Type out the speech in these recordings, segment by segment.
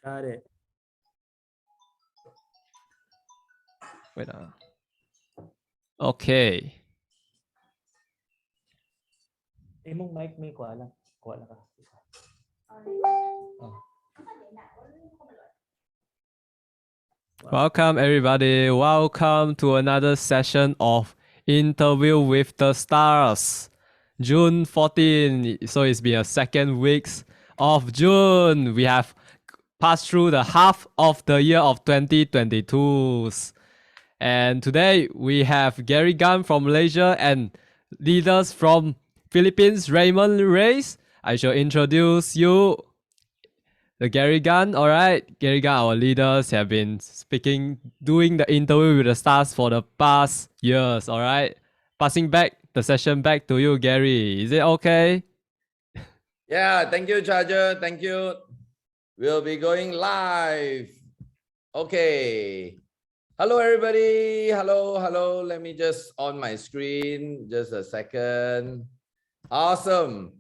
Got it. Wait. Okay. Mong mic may kuha lang. Kuha lang ka. Welcome everybody. Welcome to another session of Interview with the Stars. June 14. So it's been a second week of June. We have passed through the half of the year of 2022. And today we have Gary Gan from Malaysia and leaders from Philippines, Raymond Reyes. I shall introduce you the Gary Gan. All right, Gary Gan, our leaders have been doing the interview with the stars for the past years. All right, passing back the session back to you, Gary. Is it okay? Yeah, thank you, Charger. Thank you. We'll be going live. Okay. Hello, everybody. Hello. Let me just on my screen. Just a second. Awesome.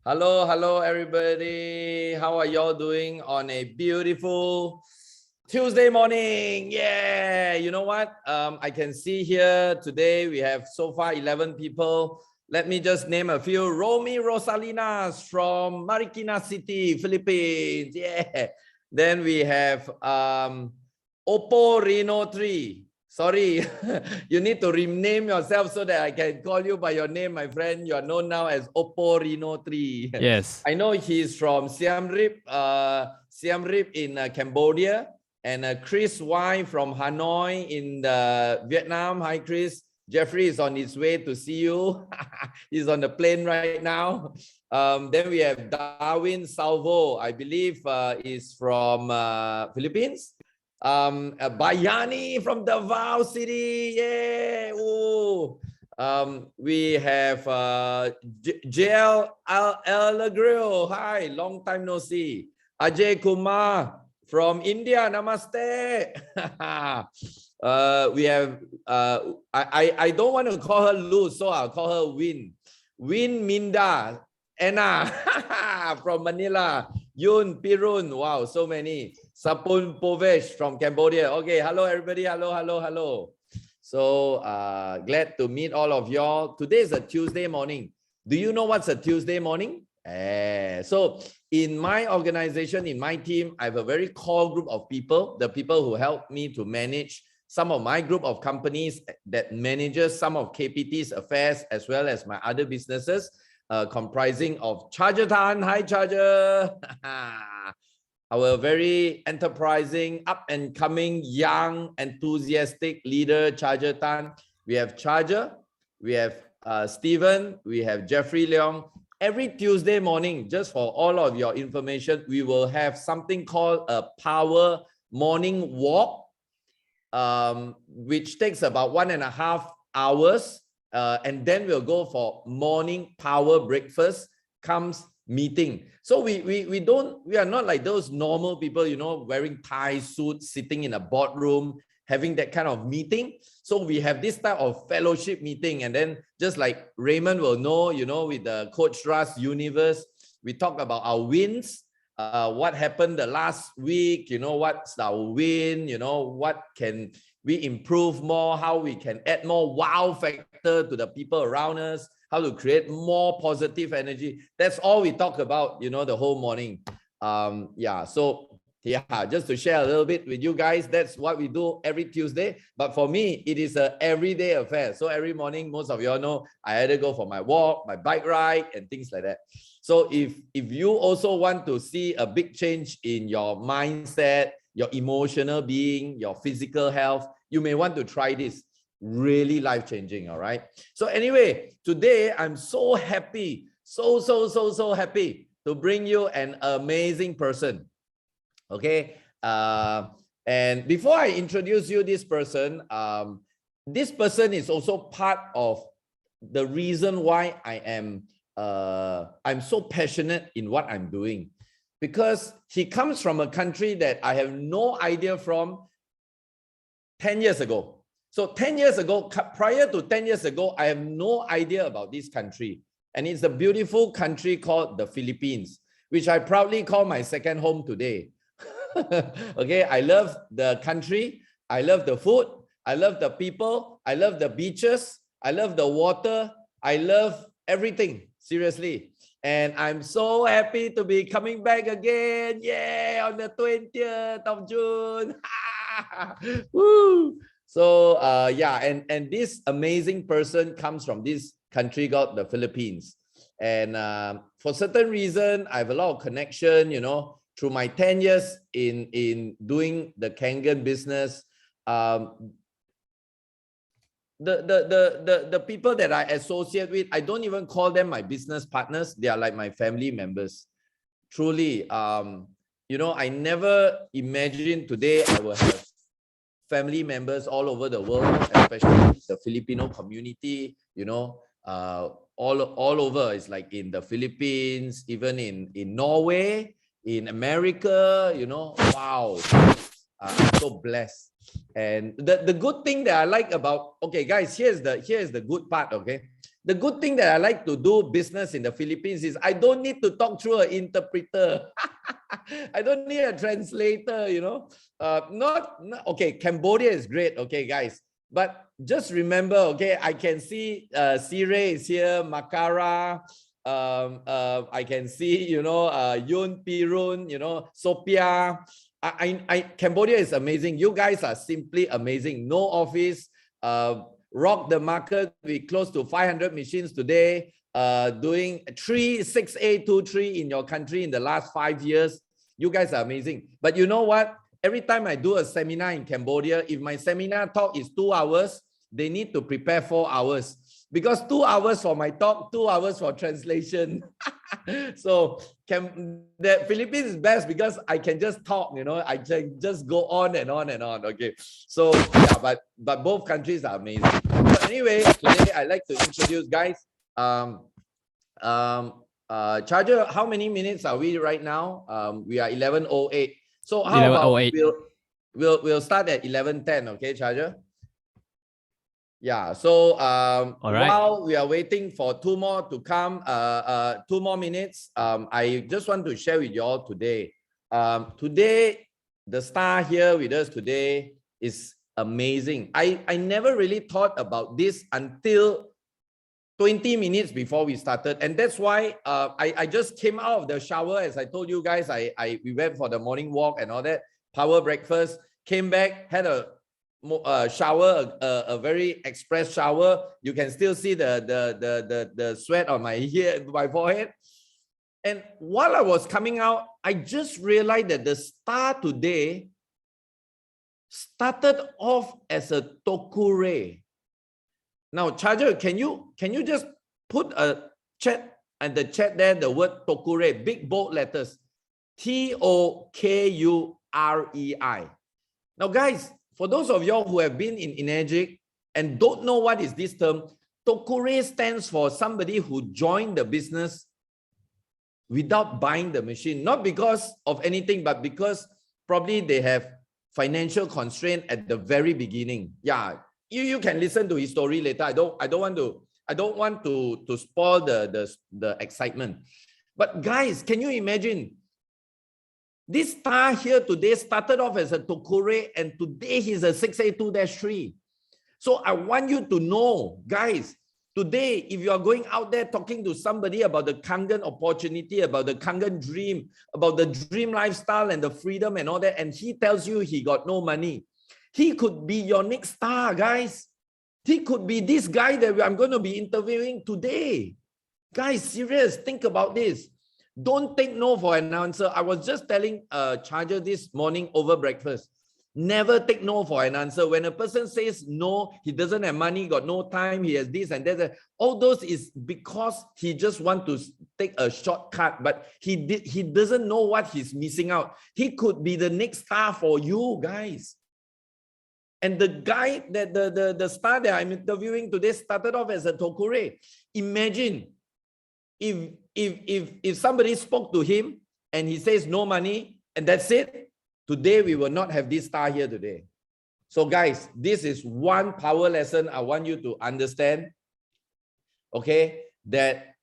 Hello, everybody. How are y'all doing on a beautiful Tuesday morning? Yeah, you know what? I can see here today we have so far 11 people. Let me just name a few. Romy Rosalinas from Marikina City, Philippines. Yeah. Then we have Oppo Reno 3. Sorry, you need to rename yourself so that I can call you by your name, my friend. You are known now as Oppo Reno 3. Yes. I know he's from Siem Reap in Cambodia, and Chris Y from Hanoi in Vietnam. Hi, Chris. Jeffrey is on his way to see you. He's on the plane right now. Then we have Darwin Salvo, I believe is from Philippines. Bayani from Davao City. Yeah. Ooh. We have JL Alagrio. Hi, long time no see. Ajay Kumar from India. Namaste. We have I don't want to call her Luz, so I'll call her Win Minda. Anna from Manila. Yun Pirun. Wow, so many. Sapun Povesh from Cambodia. Okay, hello everybody. Hello. So glad to meet all of y'all. Today is a Tuesday morning. Do you know what's a Tuesday morning? So in my organization, in my team, I have a very core group of people, the people who help me to manage some of my group of companies that manages some of KPT's affairs as well as my other businesses, comprising of Charger Tan. Hi, Charger. Our very enterprising, up and coming, young, enthusiastic leader, Charger Tan. We have Charger, we have Stephen, we have Jeffrey Leong. Every Tuesday morning, just for all of your information, we will have something called a power morning walk, which takes about 1.5 hours. And then we'll go for morning power breakfast comes meeting. So we are not like those normal people, you know, wearing tie suits, sitting in a boardroom, having that kind of meeting. So we have this type of fellowship meeting, and then just like Raymond will know, you know, with the Coach Russ universe, we talk about our wins, what happened the last week, you know, what's our win, you know, what can we improve more, how we can add more wow factor to the people around us, how to create more positive energy. That's all we talk about, you know, the whole morning. Yeah, so yeah, just to share a little bit with you guys, that's what we do every Tuesday. But for me, it is an everyday affair. So every morning, most of you all know, I either go for my walk, my bike ride, and things like that. So if you also want to see a big change in your mindset, your emotional being, your physical health, you may want to try this. Really life-changing. All right. So anyway, today I'm so happy, so happy to bring you an amazing person. Okay. And before I introduce you this person is also part of the reason why I am I'm so passionate in what I'm doing, because he comes from a country that I have no idea from 10 years ago. So 10 years ago, prior to 10 years ago, I have no idea about this country. And it's a beautiful country called the Philippines, which I proudly call my second home today. Okay, I love the country. I love the food. I love the people. I love the beaches. I love the water. I love everything. Seriously. And I'm so happy to be coming back again. Yeah, on the 20th of June. Woo! So yeah, and this amazing person comes from this country called the Philippines. And for certain reason, I have a lot of connection, you know, through my 10 years in doing the Kangen business. The people that I associate with, I don't even call them my business partners. They are like my family members. Truly, you know, I never imagined today I will have family members all over the world, especially the Filipino community, you know, all over. It's like in the Philippines, even in Norway, in America, you know, wow. I'm so blessed. And the good thing that I like about, okay, guys, here's the good part, okay? The good thing that I like to do business in the Philippines is I don't need to talk through an interpreter. I don't need a translator, you know. Okay, Cambodia is great, okay, guys. But just remember, okay, I can see Sire is here, Makara, I can see, you know, Yun Pirun, you know, Sophia. Cambodia is amazing. You guys are simply amazing. No office, rock the market. We close to 500 machines today, doing 6A23 in your country in the last 5 years. You guys are amazing. But you know what? Every time I do a seminar in Cambodia, if my seminar talk is 2 hours, they need to prepare 4 hours. Because 2 hours for my talk, 2 hours for translation. So the Philippines is best because I can just talk, you know, I can just go on and on and on. Okay. So yeah, but both countries are amazing. So anyway, today I'd like to introduce guys. Charger, how many minutes are we right now? We are 11:08. So how about we'll start at 11:10, okay, Charger? Yeah, so while we are waiting for 2 more to come, 2 more minutes, I just want to share with you all today. Today, the star here with us today is amazing. I never really thought about this until 20 minutes before we started. And that's why I just came out of the shower. As I told you guys, we went for the morning walk and all that, power breakfast, came back, had a shower, a very express shower. You can still see the sweat on my forehead. And while I was coming out, I just realized that the star today started off as a tokure. Now, Charger, can you just put a chat and the chat there, the word tokure, big bold letters, TOKUREI. Now, guys, for those of y'all who have been in Energic and don't know what is this term, tokure stands for somebody who joined the business without buying the machine, not because of anything, but because probably they have financial constraint at the very beginning. Yeah. You can listen to his story later. I don't want to spoil the excitement. But guys, can you imagine? This star here today started off as a tokure and today he's a 6A2-3. So I want you to know, guys, today, if you are going out there talking to somebody about the Kangen opportunity, about the Kangen dream, about the dream lifestyle and the freedom and all that, and he tells you he got no money, he could be your next star, guys. He could be this guy that I'm going to be interviewing today. Guys, serious, think about this. Don't take no for an answer. I was just telling Charger this morning over breakfast. Never take no for an answer. When a person says no, he doesn't have money, got no time, he has this and that, all those is because he just want to take a shortcut, but he doesn't know what he's missing out. He could be the next star for you, guys. And the guy that the star that I'm interviewing today started off as a tokure. Imagine if somebody spoke to him and he says no money and that's it, today we will not have this star here today. So guys, this is one power lesson I want you to understand. Okay, that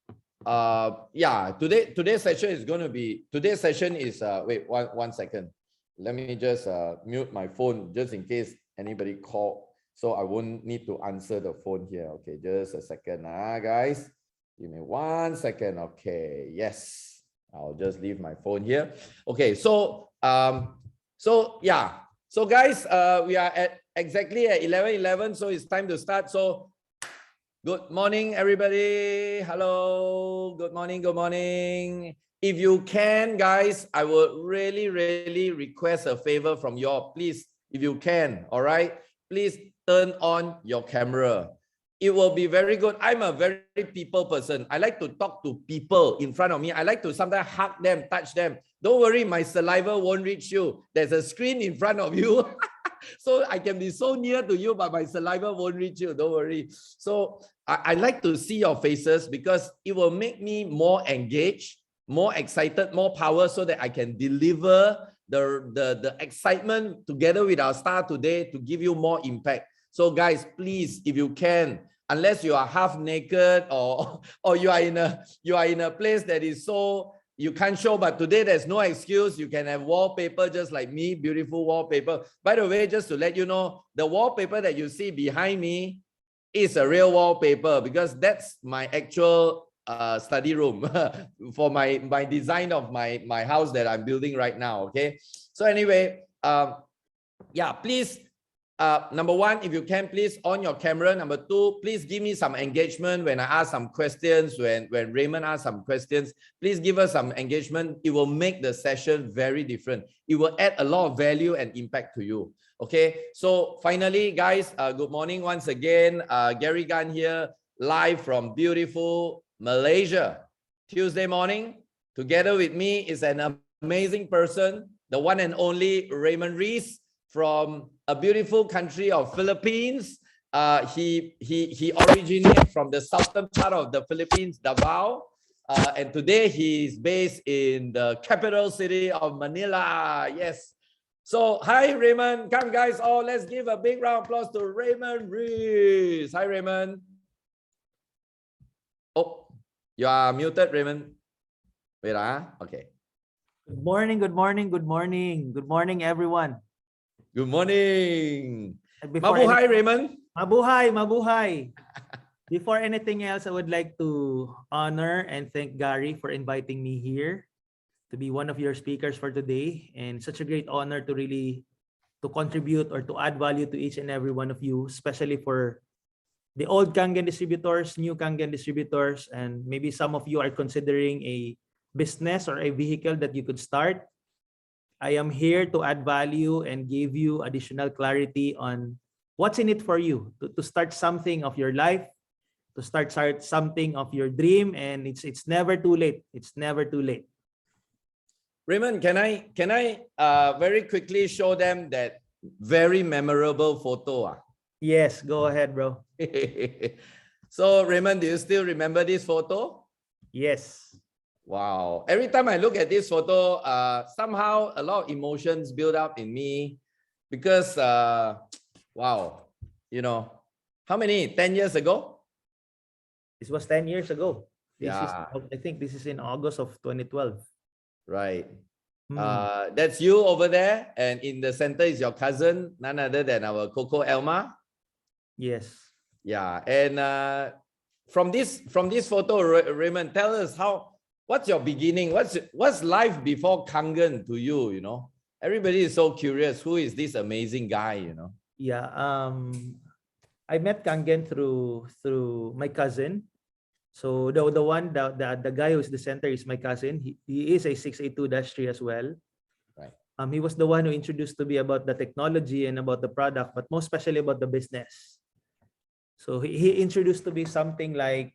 yeah, today's session is going to be, today's session is wait one second. let me just mute my phone just in case anybody call, so I won't need to answer the phone here. Okay, just a second, guys. Give me 1 second. Okay, yes, I'll just leave my phone here. Okay, so yeah, so guys, we are at exactly at 11:11, so it's time to start. So good morning, everybody. Hello, good morning, good morning. If you can, guys, I would really, really request a favor from you all. Please, if you can, all right, please turn on your camera. It will be very good. I'm a very people person. I like to talk to people in front of me. I like to sometimes hug them, touch them. Don't worry, my saliva won't reach you. There's a screen in front of you. So I can be so near to you, but my saliva won't reach you. Don't worry. So I like to see your faces because it will make me more engaged, more excited, more power, so that I can deliver the excitement together with our star today to give you more impact. So guys, please, if you can, unless you are half naked or you are in a place that is so you can't show, but today there's no excuse. You can have wallpaper just like me, beautiful wallpaper. By the way, just to let you know, the wallpaper that you see behind me is a real wallpaper because that's my actual study room for my design of my house that I'm building right now. Okay, so anyway, yeah, please, number one, if you can, please on your camera. Number two, please give me some engagement when I ask some questions, when Raymond asks some questions. Please give us some engagement. It will make the session very different. It will add a lot of value and impact to you. Okay, so finally, guys, good morning once again. Gary Gan here, live from beautiful Malaysia. Tuesday morning, together with me is an amazing person, the one and only Raymond Reyes from a beautiful country of Philippines. He originates from the southern part of the Philippines, Davao. And today he's based in the capital city of Manila. Yes. So, hi, Raymond. Come, guys. Oh, let's give a big round of applause to Raymond Reyes. Hi, Raymond. Oh, you are muted, Raymond. Wait, okay. Good morning, good morning, good morning. Good morning, everyone. Good morning. Mabuhay, Raymond. Mabuhay, mabuhay. Before anything else, I would like to honor and thank Gary for inviting me here to be one of your speakers for today. And such a great honor to really contribute or to add value to each and every one of you, especially for the old Kangen distributors, new Kangen distributors, and maybe some of you are considering a business or a vehicle that you could start. I am here to add value and give you additional clarity on what's in it for you to start something of your life, to start something of your dream, and it's never too late. It's never too late. Raymond, can I very quickly show them that very memorable photo? Yes, go ahead, bro. So Raymond, do you still remember this photo? Yes. Wow. Every time I look at this photo, somehow a lot of emotions build up in me because, wow, you know, how many? 10 years ago? This was 10 years ago. Yeah. I think this is in August of 2012. Right. That's you over there. And in the center is your cousin, none other than our Coco Elma. Yes. Yeah. And from this photo, Raymond, tell us what's your beginning? What's life before Kangen to you? You know, everybody is so curious. Who is this amazing guy? You know. Yeah. I met Kangen through my cousin. So the guy who's the center is my cousin. He is a 682-3 as well. Right. He was the one who introduced to me about the technology and about the product, but most especially about the business. So he introduced to me something like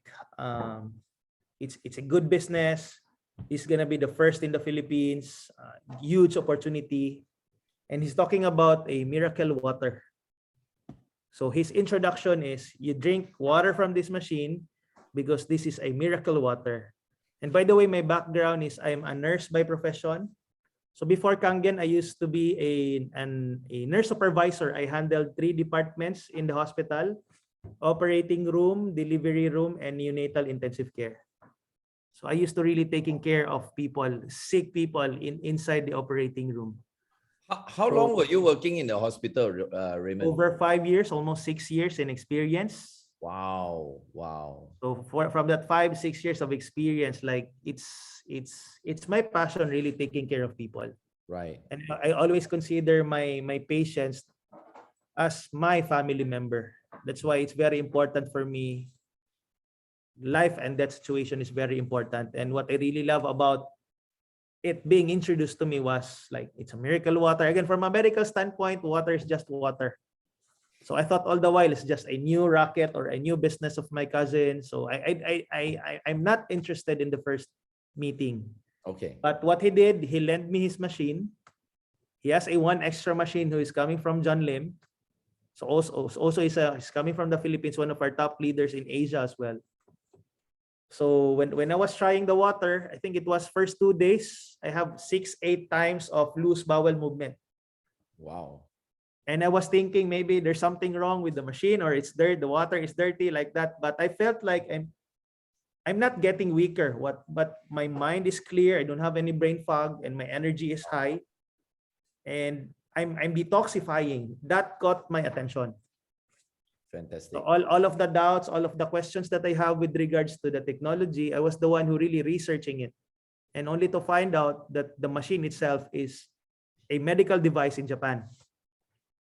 it's a good business. He's gonna be the first in the Philippines. Huge opportunity, and he's talking about a miracle water. So his introduction is you drink water from this machine because this is a miracle water. And by the way, my background is I'm a nurse by profession. So before Kangen, I used to be a nurse supervisor. I handled 3 departments in the hospital: operating room, delivery room, and neonatal intensive care. So I used to really taking care of people, sick people inside the operating room. How long were you working in the hospital, Raymond? Over 5 years, almost 6 years in experience. Wow, wow. So from that 5, 6 years of experience, like it's my passion really taking care of people. Right. And I always consider my patients as my family member. That's why it's very important for me. Life and death situation is very important. And what I really love about it being introduced to me was like, it's a miracle water. Again, from a medical standpoint, water is just water. So I thought all the while it's just a new racket or a new business of my cousin. So I'm not interested in the first meeting. Okay. But what he did, he lent me his machine. He has a one extra machine who is coming from John Lim. So also he's coming from the Philippines, one of our top leaders in Asia as well. So when I was trying the water, I think it was first 2 days, I have 6-8 times of loose bowel movement. Wow. And I was thinking maybe there's something wrong with the machine or it's dirty, the water is dirty like that. But I felt like I'm not getting weaker. But my mind is clear. I don't have any brain fog and my energy is high. And I'm detoxifying. That caught my attention. Fantastic. So all of the doubts, all of the questions that I have with regards to the technology, I was the one who really researching it. And only to find out that the machine itself is a medical device in Japan.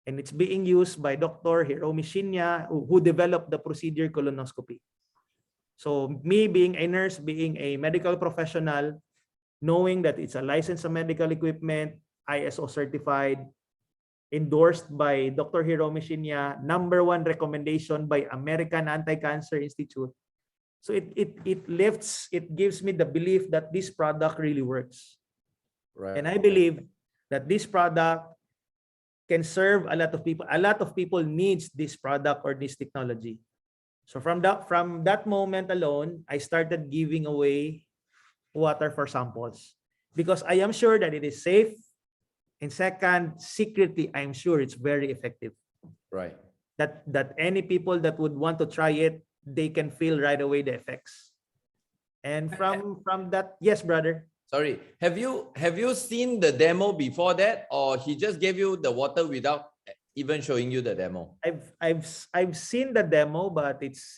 And it's being used by Dr. Hiromi Shinya, who developed the procedure colonoscopy. So me being a nurse, being a medical professional, knowing that it's a licensed medical equipment, ISO certified, endorsed by Dr. Hiromi Shinya, #1 recommendation by American Anti-Cancer Institute. So it lifts, it gives me the belief that this product really works. Right. And I believe that this product can serve a lot of people. A lot of people needs this product or this technology. So from that moment alone, I started giving away water for samples because I am sure that it is safe. And second, secretly, I'm sure it's very effective. Right. That any people that would want to try it, they can feel right away the effects. And from that, yes, brother. Sorry. Have you seen the demo before that, or he just gave you the water without even showing you the demo? I've seen the demo, but it's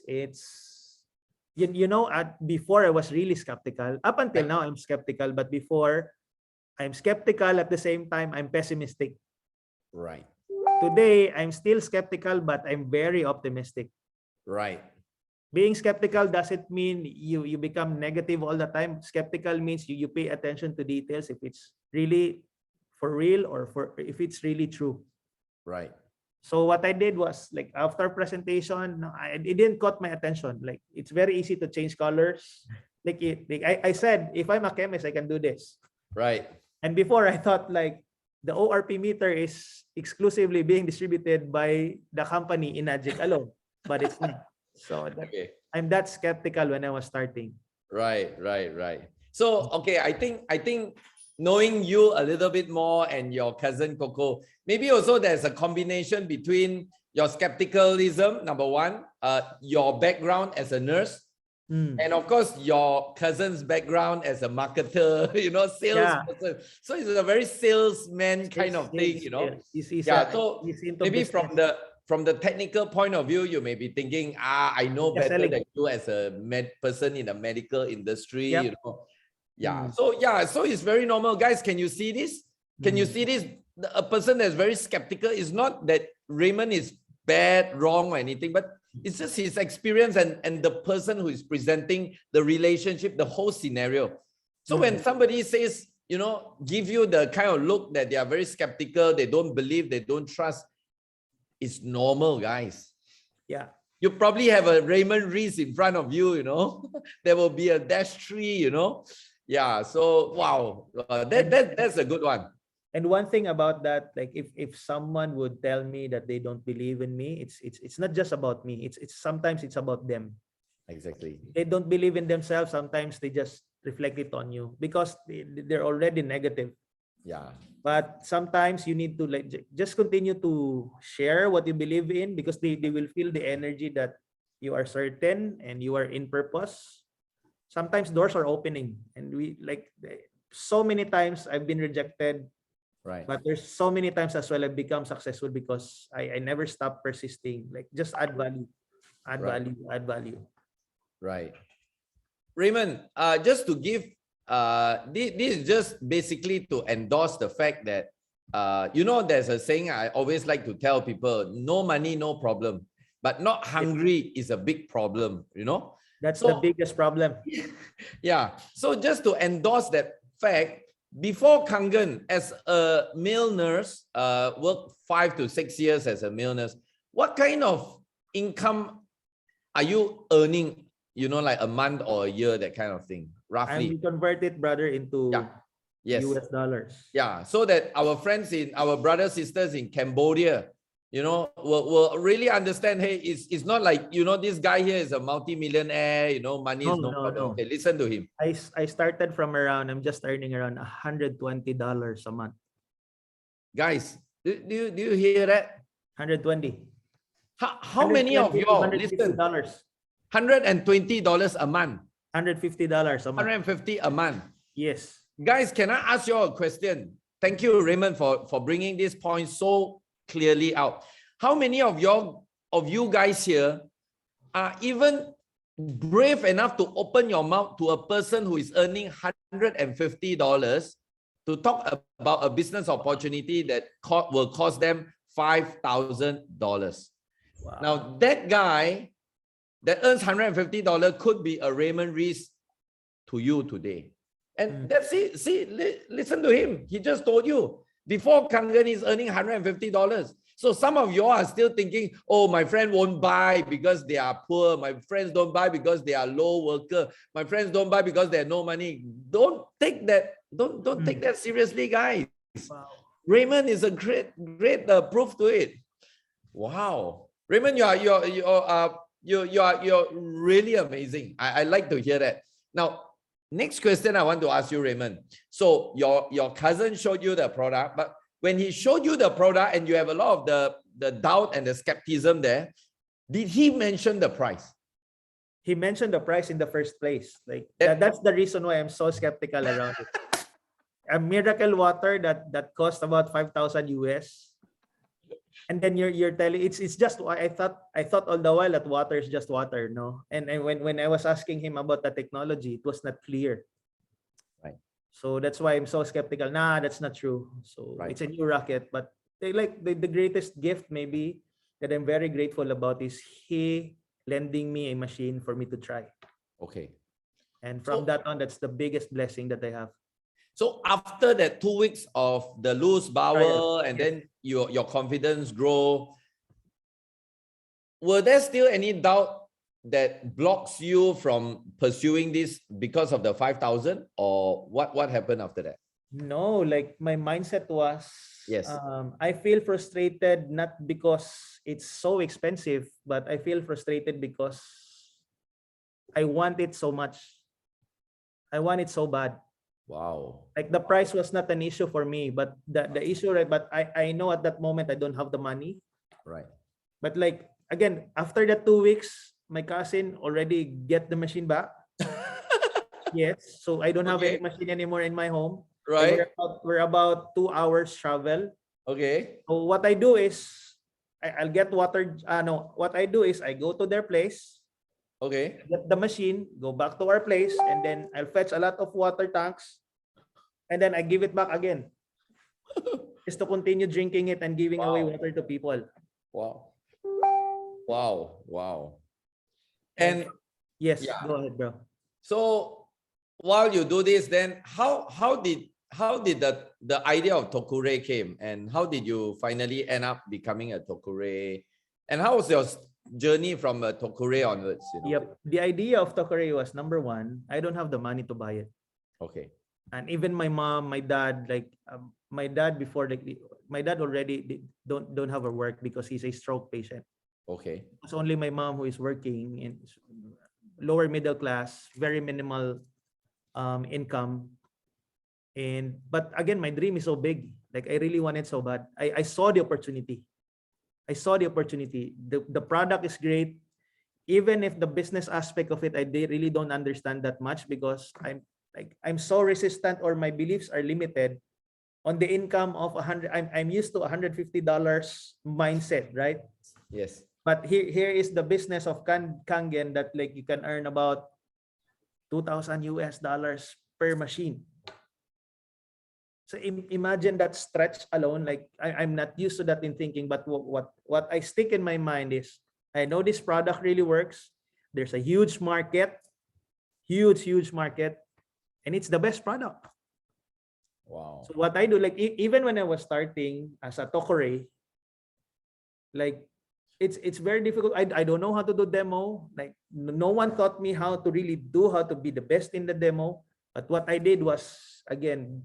before I was really skeptical. Up until now, I'm skeptical, but before I'm skeptical at the same time, I'm pessimistic. Right. Today, I'm still skeptical, but I'm very optimistic. Right. Being skeptical doesn't mean you become negative all the time. Skeptical means you pay attention to details if it's really for real or if it's really true. Right. So what I did was like after presentation, it didn't caught my attention. Like it's very easy to change colors. I said, if I'm a chemist, I can do this. Right. And before I thought like the ORP meter is exclusively being distributed by the company Inagic alone, but it's not. So I'm that skeptical when I was starting. Right. So, okay, I think knowing you a little bit more and your cousin Coco, maybe also there's a combination between your skepticalism, #1, your background as a nurse, and of course your cousin's background as a marketer, salesperson. Yeah. So it's a very salesman kind of thing, So maybe from the technical point of view, you may be thinking, I know better than you as a person in the medical industry, Yeah. So it's very normal. Guys, can you see this? Can you see this? A person that's very skeptical is not that Raymond is bad, wrong, or anything, but it's just his experience and the person who is presenting the relationship, the whole scenario. So when somebody says, give you the kind of look that they are very skeptical, they don't believe, they don't trust, it's normal, guys. Yeah. You probably have a Raymond Reyes in front of you, There will be a -3, Yeah. So, wow. That's a good one. And one thing about that, like if someone would tell me that they don't believe in me, it's not just about me. It's sometimes it's about them. Exactly. They don't believe in themselves. Sometimes they just reflect it on you because they're already negative. Yeah. But sometimes you need to just continue to share what you believe in because they will feel the energy that you are certain and you are in purpose. Sometimes doors are opening and so many times I've been rejected Right. But there's so many times as well I've become successful because I never stop persisting. Like just add value, add Right. value, add value. Right. Raymond, just to give, this is just basically to endorse the fact that, there's a saying I always like to tell people, no money, no problem, but not hungry is a big problem, That's the So, biggest problem. yeah. So just to endorse that fact, before Kangen, as a male nurse, worked 5 to 6 years as a male nurse, what kind of income are you earning, like a month or a year, that kind of thing, roughly? And we convert it, brother, into Yes. US dollars. Yeah. So that our friends our brothers, sisters in Cambodia, will really understand, hey, it's not like, this guy here is a multi-millionaire, money is no problem. No. Okay, listen to him. I started from I'm just earning around $120 a month. Guys, do you hear that? 120. How many of y'all, listen, $150. $120 a month, $150 a month. 150 a month. Yes. Guys, can I ask you all a question? Thank you, Raymond, for bringing this point so clearly out. How many of you guys here are even brave enough to open your mouth to a person who is earning $150 to talk about a business opportunity that will cost them $5,000? Wow. Now, that guy that earns $150 could be a Raymond Reyes to you today. And that's it. See, listen to him. He just told you. Before Kangen is earning $150. So some of you are still thinking, oh, my friend won't buy because they are poor. My friends don't buy because they are low worker. My friends don't buy because they have no money. Don't take that. Don't take that seriously, guys. Wow. Raymond is a great proof to it. Wow. Raymond, you're really amazing. I like to hear that. Now, next question I want to ask you, Raymond. So your cousin showed you the product, but when he showed you the product and you have a lot of the doubt and the skepticism there, did he mention the price? He mentioned the price in the first place. Like that's the reason why I'm so skeptical around it. A miracle water that cost about 5,000 US. And then you're telling it's just, I thought all the while that water is just water, no? And when I was asking him about the technology, it was not clear. Right. So that's why I'm so skeptical. Nah, that's not true. So Right. It's a new rocket, but the greatest gift maybe that I'm very grateful about is he lending me a machine for me to try. Okay. And from that on, that's the biggest blessing that I have. So after that 2 weeks of the loose bowel and then your confidence grow, were there still any doubt that blocks you from pursuing this because of the 5,000, or what happened after that? No, like my mindset was, Yes. I feel frustrated not because it's so expensive, but I feel frustrated because I want it so much. I want it so bad. Wow. Like the price was not an issue for me, but the issue, right? But I know at that moment I don't have the money. Right. But like again, after that 2 weeks, my cousin already get the machine back. Yes, so I don't have any machine anymore in my home. Right. We're about 2 hours travel. Okay. So what I do is I'll get water. What I do is I go to their place, Okay. get the machine, go back to our place, and then I'll fetch a lot of water tanks, and then I give it back again, just to continue drinking it and giving away water to people. Wow. Wow. Wow. And yes, yeah. go ahead, bro. So while you do this, then how did the idea of Tokure came, and how did you finally end up becoming a Tokure, and how was your journey from a Tokure onwards? Yep, the idea of Tokure was, number one, I don't have the money to buy it. Okay. And even my mom, my dad, my dad already don't have a work because he's a stroke patient. Okay. It's only my mom who is working in lower middle class, very minimal income. But again, my dream is so big. Like I really want it so bad. I saw the opportunity. The product is great. Even if the business aspect of it, I really don't understand that much because I'm so resistant, or my beliefs are limited on the income of 100. I'm used to $150 mindset, right? Yes. But here is the business of Kangen that like you can earn about $2,000 per machine. So imagine that stretch alone. Like I'm not used to that in thinking, but what I stick in my mind is I know this product really works. There's a huge market, huge market, and it's the best product. Wow. So what I do, like even when I was starting as a tokore, like it's very difficult. I don't know how to do demo. Like no one taught me how to really do how to be the best in the demo. But what I did was, again,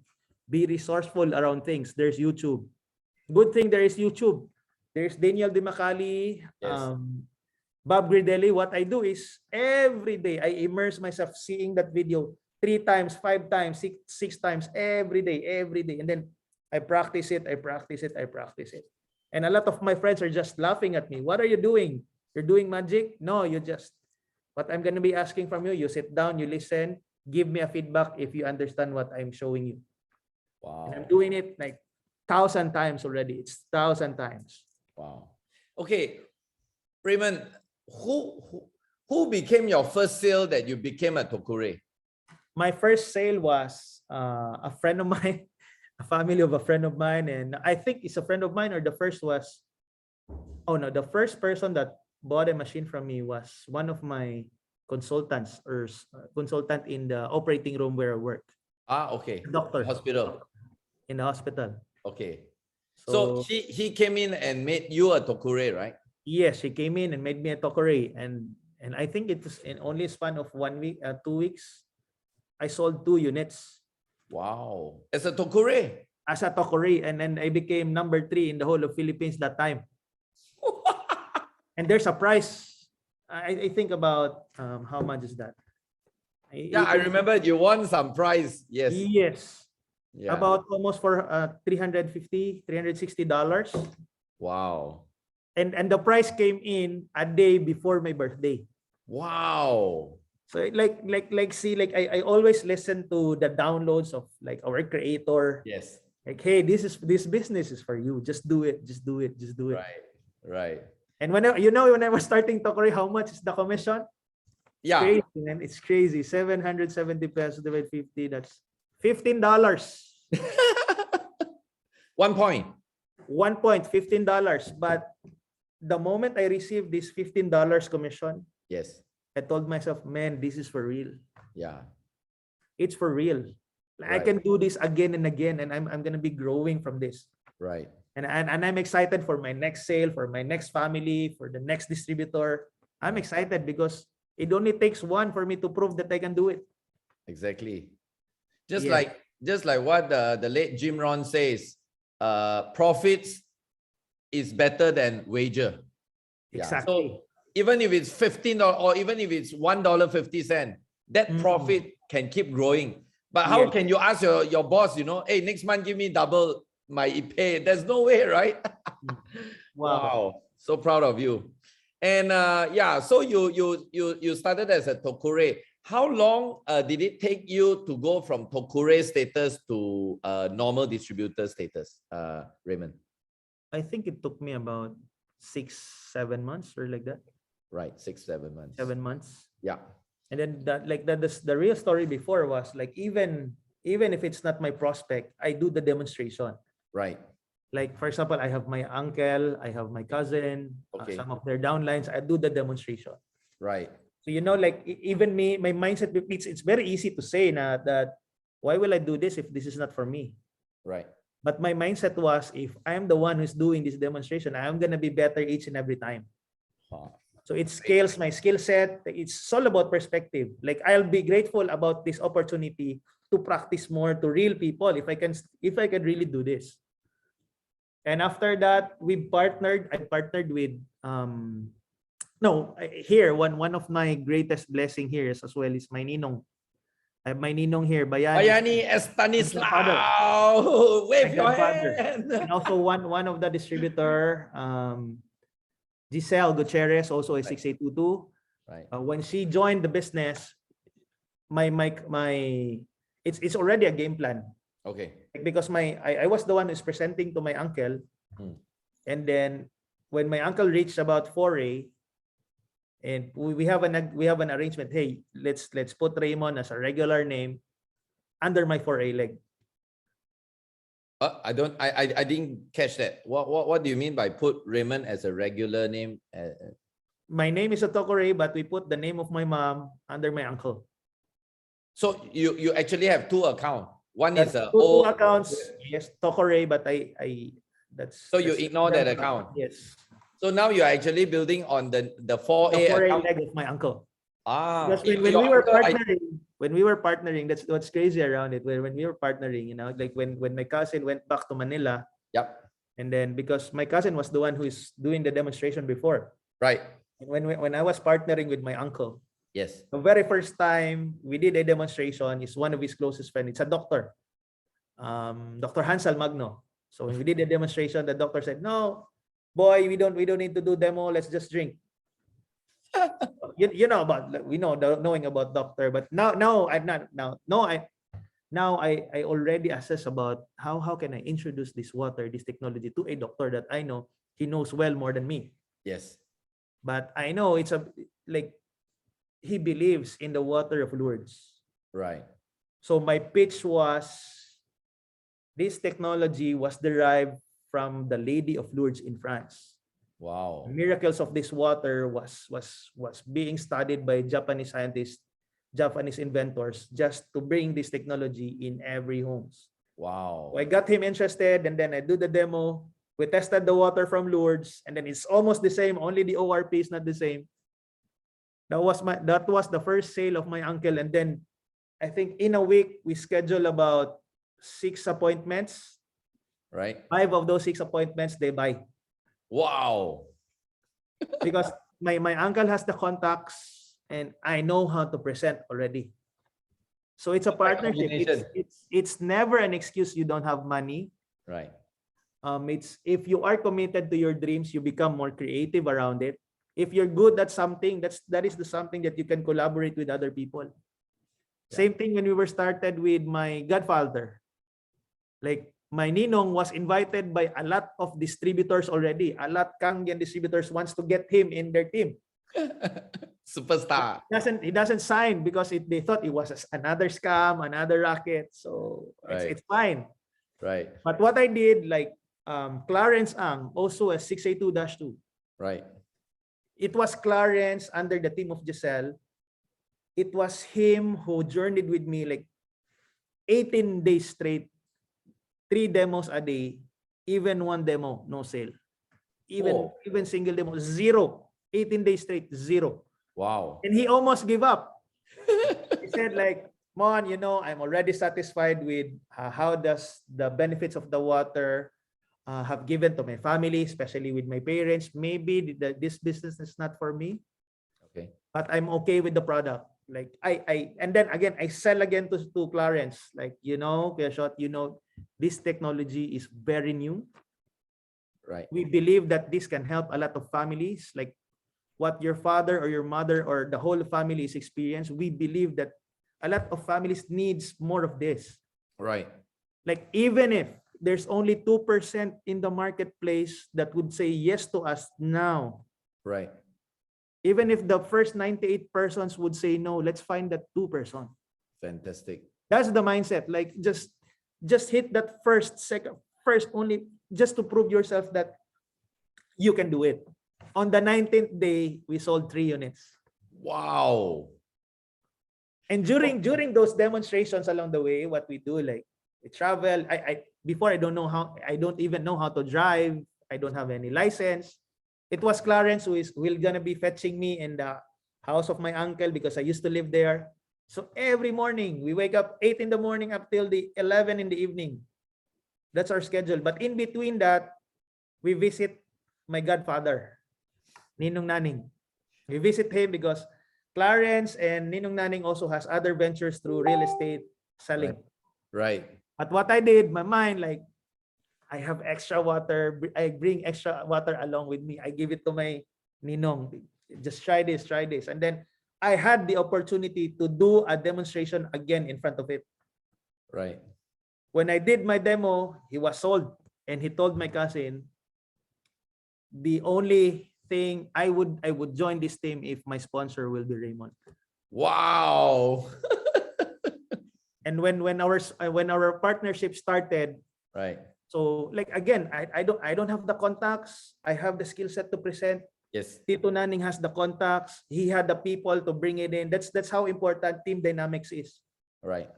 be resourceful around things. There's YouTube. Good thing there is YouTube. There's Daniel Dimacali, Yes. Bob Gridelli. What I do is every day I immerse myself seeing that video 3 times, 5 times, 6 times every day, and then I practice it. And a lot of my friends are just laughing at me. What are you doing? You're doing magic? No, you just, what I'm going to be asking from you, you sit down, you listen, give me a feedback if you understand what I'm showing you. Wow. And I'm doing it like 1,000 times already. It's 1,000 times. Wow. Okay, Raymond, who became your first sale that you became a tokure? My first sale was a friend of mine, a family of a friend of mine, and I think it's a friend of mine, or the first was, oh no, the first person that bought a machine from me was one of my consultants, or consultant in the operating room where I work. Ah, okay. Doctor. Hospital. In the hospital. Okay. So he came in and made you a tokure, right? Yes, he came in and made me a tokore, and I think it was in only a span of 1 week, 2 weeks, I sold 2 units. Wow. As a tokure? As a tokore, and then I became number 3 in the whole of Philippines that time. And there's a prize. I think about how much is that? Yeah, I remember you won some prize. Yes. Yes. Yeah. About almost for $360. Wow. And the price came in a day before my birthday. Wow. So see, like I always listen to the downloads of like our creator. Yes. Like, hey, this business is for you. Just do it. Right. Right. And when I was starting Tokore, how much is the commission? Yeah. Crazy, man. It's crazy. 770 pesos divided 50. That's $15. 1 point. 1 point, $15. But the moment I received this $15 commission, Yes. I told myself, man, this is for real. Yeah. It's for real. I Right. can do this again and again, and I'm gonna be growing from this. Right. And I'm excited for my next sale, for my next family, for the next distributor. I'm excited because it only takes one for me to prove that I can do it. Exactly. Just Yeah. like what the late Jim Rohn says, profits is better than wager. Yeah. Exactly. So even if it's $15 or even if it's $1.50, that profit can keep growing. But how can you ask your boss, hey, next month give me double my pay? There's no way, right? Wow. So proud of you. And yeah, so you started as a tokure. How long did it take you to go from tokure status to normal distributor status, Raymond? I think it took me about 6-7 months or like that. Right, 6-7 months. 7 months. Yeah. And then the real story before was like, even if it's not my prospect, I do the demonstration. Right. Like, for example, I have my uncle, I have my cousin, some of their downlines, I do the demonstration. Right. So, like even me, my mindset, it's very easy to say that why will I do this if this is not for me? Right. But my mindset was, if I'm the one who's doing this demonstration, I'm going to be better each and every time. So it scales my skill set. It's all about perspective. Like, I'll be grateful about this opportunity to practice more to real people if I can really do this. And after that, I partnered with here one of my greatest blessing here is as well is my ninong. I have my ninong here, Bayani Estanislao. Wave your hand. And also one of the distributor, Giselle Gutierrez, also a 6822. Right. When she joined the business, it's already a game plan. Okay. Because I was the one who's presenting to my uncle. And then when my uncle reached about 4A, and we have an arrangement. Hey, let's put Raymond as a regular name under my 4A leg. I didn't catch that. What do you mean by put Raymond as a regular name? My name is Otokore, but we put the name of my mom under my uncle. So you actually have two accounts. One That's is a two accounts. Yes, Tokore, but that's so you that's ignore that account. Yes. So now you're actually building on the 4A 4A account. leg of my uncle. Ah, Because when your we were uncle, partnering, that's what's crazy around it. When we were partnering, like when my cousin went back to Manila, Yep. and then because my cousin was the one who is doing the demonstration before, Right. and when I was partnering with my uncle, Yes. the very first time we did a demonstration is one of his closest friends. It's a doctor, Dr. Hansel Magno. So when we did the demonstration, the doctor said, "No, boy, we don't need to do demo. Let's just drink." You know about, we know knowing about doctor, but now I already assess about how can I introduce this water, this technology to a doctor that I know he knows well more than me. Yes. But I know it's like he believes in the water of Lourdes. Right. So my pitch was, this technology was derived from the Lady of Lourdes in France. Wow. The miracles of this water was being studied by Japanese scientists, Japanese inventors, just to bring this technology in every homes. Wow. So I got him interested, and then I do the demo. We tested the water from Lourdes, and then it's almost the same, only the ORP is not the same. That was the first sale of my uncle, and then I think in a week we schedule about 6 appointments. Right. 5 of those 6 appointments they buy. Wow. Because my uncle has the contacts and I know how to present already. So it's a partnership. It's never an excuse you don't have money. Right. It's if you are committed to your dreams, you become more creative around it. If you're good at something, that is the something that you can collaborate with other people. Yeah. Same thing when we were started with my godfather. Like my ninong was invited by a lot of distributors already. A lot Kangen distributors wants to get him in their team. Superstar. He doesn't sign because they thought it was another scam, another racket. So Right. it's fine. Right. But what I did, like Clarence Ang, also a 682-2. Right. It was Clarence under the team of Giselle. It was him who journeyed with me like 18 days straight, 3 demos a day, even 1 demo, no sale. Even single demo, 0. 18 days straight, 0. Wow. And he almost gave up. He said like, Mon, I'm already satisfied with how does the benefits of the water have given to my family, especially with my parents. Maybe this business is not for me. Okay. But I'm okay with the product. Like and then again, I sell again to Clarence. Like, Kuya Shot, this technology is very new. Right. We believe that this can help a lot of families. Like what your father or your mother or the whole family is experiencing. We believe that a lot of families needs more of this. Right. Like even if there's only 2% in the marketplace that would say yes to us now. Right. Even if the first 98 persons would say no, let's find that 2%. Fantastic. That's the mindset. Like just hit that first only just to prove yourself that you can do it. On the 19th day, we sold 3 units. Wow. And during those demonstrations along the way, what we do, like we travel. Before I don't even know how to drive. I don't have any license. It was Clarence who will gonna be fetching me in the house of my uncle because I used to live there. So every morning we wake up 8 in the morning up till the 11 in the evening. That's our schedule. But in between that, we visit my godfather, Ninong Naning. We visit him because Clarence and Ninong Naning also has other ventures through real estate selling. Right. But what I did, my mind, like, I have extra water. I bring extra water along with me. I give it to my ninong. Just try this. And then I had the opportunity to do a demonstration again in front of it. Right. When I did my demo, he was sold. And he told my cousin, the only thing I would join this team if my sponsor will be Raymond. Wow. And when our partnership started, Right. so like again, I don't have the contacts. I have the skill set to present. Yes. Tito Naning has the contacts. He had the people to bring it in. That's how important team dynamics is. Right.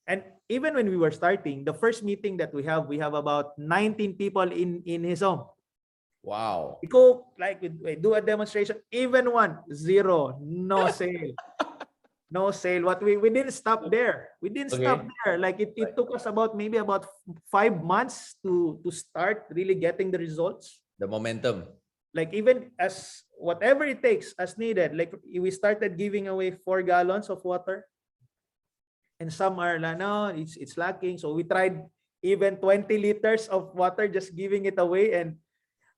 And even when we were starting, the first meeting that we have about 19 people in his home. Wow. We go like we do a demonstration, even one, zero, no sale. No sale. What we didn't stop there. We didn't stop there. Like it took us maybe about 5 months to start really getting the results. The momentum. Like even as whatever it takes as needed. Like we started giving away 4 gallons of water. And some are like, no, it's lacking. So we tried even 20 liters of water, just giving it away. And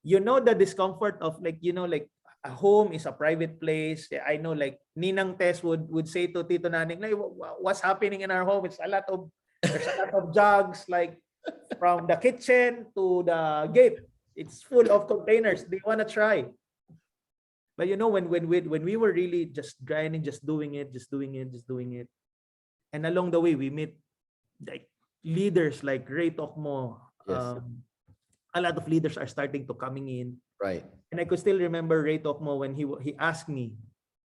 you know the discomfort of like a home is a private place. I know like Ninang Tess would say to Tito Naning, like, what's happening in our home? There's a lot of jugs, like from the kitchen to the gate. It's full of containers. They want to try. But when we were really just grinding, just doing it. And along the way, we meet like leaders like Ray Tokmo. Yes. A lot of leaders are starting to coming in. Right. And I could still remember Ray Tokmo when he asked me,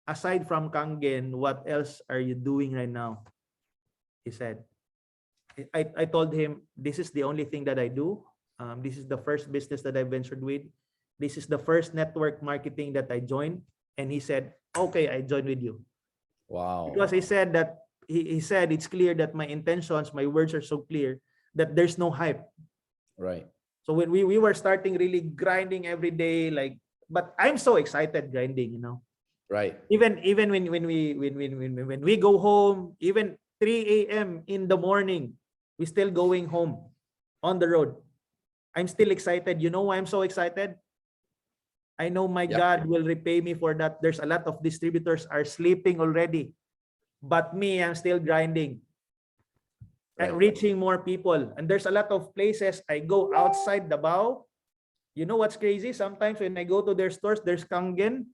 aside from Kangen, what else are you doing right now? He said, I told him, this is the only thing that I do. This is the first business that I ventured with. This is the first network marketing that I joined. And he said, okay, I joined with you. Wow. Because he said that he said it's clear that my intentions, my words are so clear that there's no hype. Right. So when we were starting really grinding every day, like, but I'm so excited grinding, Right. Even when we go home, even 3 a.m. in the morning, we still going home on the road. I'm still excited. You know why I'm so excited? I know my God will repay me for that. There's a lot of distributors are sleeping already. But me, I'm still grinding. Right. Reaching more people. And there's a lot of places I go outside Davao. You know what's crazy? Sometimes when I go to their stores, there's Kangen.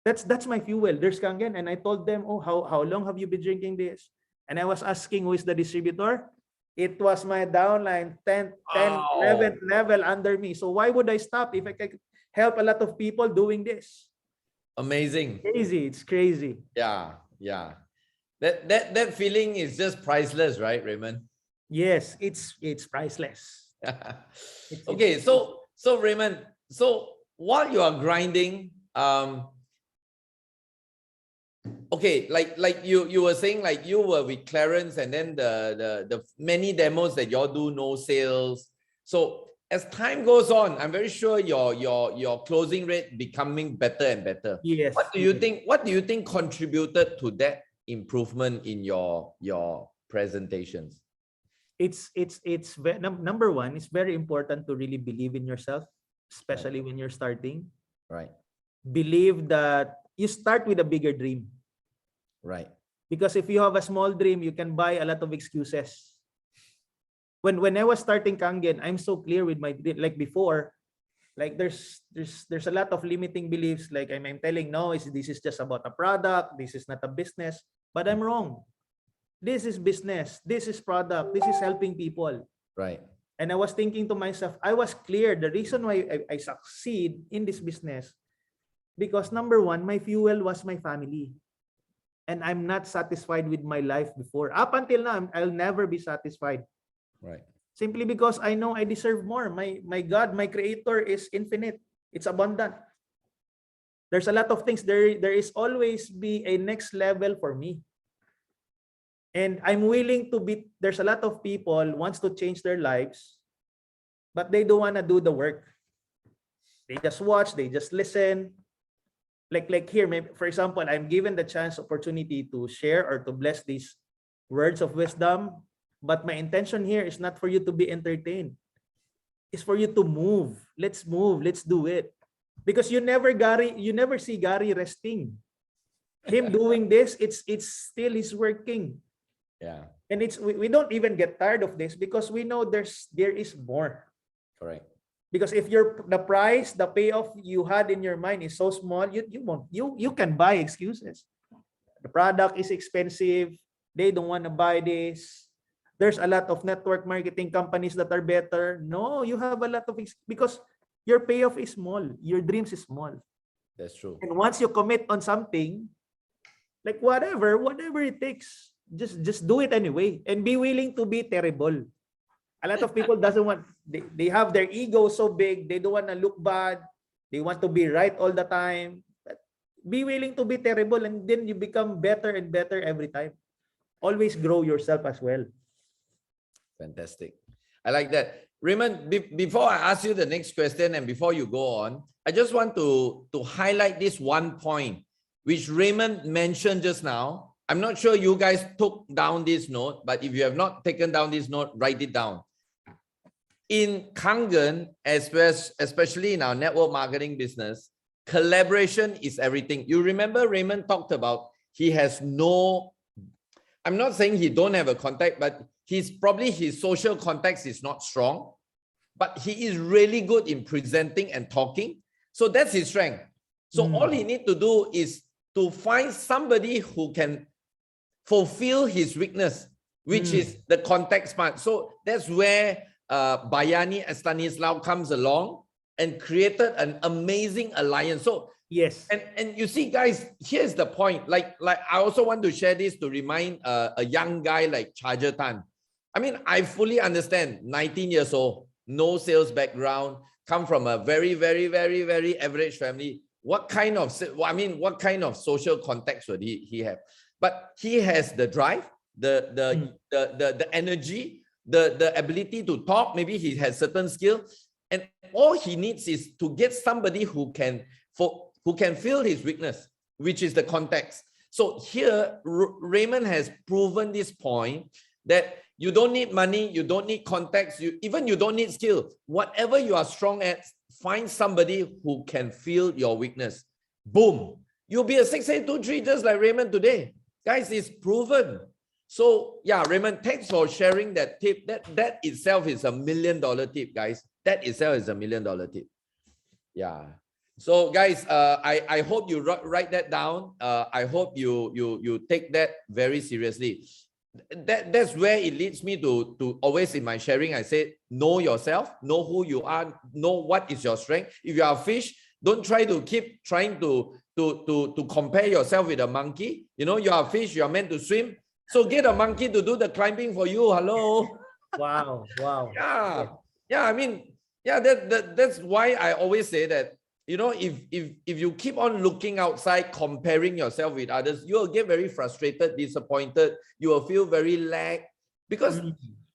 That's my fuel. There's Kangen. And I told them, oh, how long have you been drinking this? And I was asking who is the distributor. It was my downline, 10, 11th level under me. So why would I stop if I can help a lot of people doing this? Amazing. Crazy. It's crazy. Yeah. Yeah. That feeling is just priceless, right, Raymond? Yes, it's priceless. Okay, so Raymond, so while you are grinding, okay, like you were saying, like you were with Clarence, and then the many demos that y'all do, no sales. So as time goes on, I'm very sure your closing rate becoming better and better. Yes. What do you think? What do you think contributed to that improvement in your presentations? Number one, it's very important to really believe in yourself, especially when you're starting. Right. Believe that you start with a bigger dream. Right. Because if you have a small dream, you can buy a lot of excuses. When I was starting Kangen, I'm so clear with my, like before, like there's a lot of limiting beliefs. Like I'm telling, no, this is just about a product. This is not a business. But I'm wrong. This is business. This is product. This is helping people. Right. And I was thinking to myself, I was clear the reason why I succeed in this business, because number one, my fuel was my family. And I'm not satisfied with my life before. Up until now, I'll never be satisfied. Right. Simply because I know I deserve more. My God, my creator is infinite. It's abundant. There's a lot of things. There is always be a next level for me. And I'm willing to be, there's a lot of people wants to change their lives, but they don't want to do the work. They just watch, they just listen. Like here, maybe, for example, I'm given the chance, opportunity to share or to bless these words of wisdom. But my intention here is not for you to be entertained. It's for you to move. Let's move. Let's do it. Because you never see Gary resting. Him doing this, it's still he's working. Yeah. And we don't even get tired of this because we know there is more. Correct. Because if the price, the payoff you had in your mind is so small, you can buy excuses. The product is expensive. They don't want to buy this. There's a lot of network marketing companies that are better. No, you have a lot of because your payoff is small. Your dreams is small. That's true. And once you commit on something, like whatever it takes, just do it anyway and be willing to be terrible. A lot of people doesn't want, they have their ego so big, they don't want to look bad, they want to be right all the time. But be willing to be terrible, and then you become better and better every time. Always grow yourself as well. Fantastic. I like that. Raymond, before I ask you the next question and before you go on, I just want to highlight this one point which Raymond mentioned just now. I'm not sure you guys took down this note, but if you have not taken down this note, write it down. In Kangen, especially in our network marketing business, collaboration is everything. You remember Raymond talked about he has no, I'm not saying he don't have a contact, but his social context is not strong, but he is really good in presenting and talking. So that's his strength. So all he needs to do is to find somebody who can fulfill his weakness, which is the context part. So that's where Bayani and Stanislaw comes along and created an amazing alliance. So yes, and you see, guys, here's the point. Like I also want to share this to remind a young guy like Charger Tan. I mean, I fully understand. 19 years old, no sales background, come from a very, very, very, very average family. What kind of social context would he have? But he has the drive, the energy, the ability to talk. Maybe he has certain skill, and all he needs is to get somebody who can fill his weakness, which is the context. So here, Raymond has proven this point that you don't need money, you don't need context, you don't need skill. Whatever you are strong at, find somebody who can fill your weakness. Boom, you'll be a 6823 just like Raymond today. Guys, it's proven. So yeah, Raymond, thanks for sharing that tip. That itself is $1 million tip, guys. That itself is $1 million tip. Yeah. So guys, I hope you write that down. I hope you take that very seriously. That's where it leads me to always in my sharing, I say, know yourself, know who you are, know what is your strength. If you are a fish, don't try to keep trying to compare yourself with a monkey. You know, you are a fish, you are meant to swim. So get a monkey to do the climbing for you. Hello. wow. Yeah. I mean, yeah, that's why I always say that, you know, if you keep on looking outside, comparing yourself with others, you'll get very frustrated, disappointed. You will feel very lack because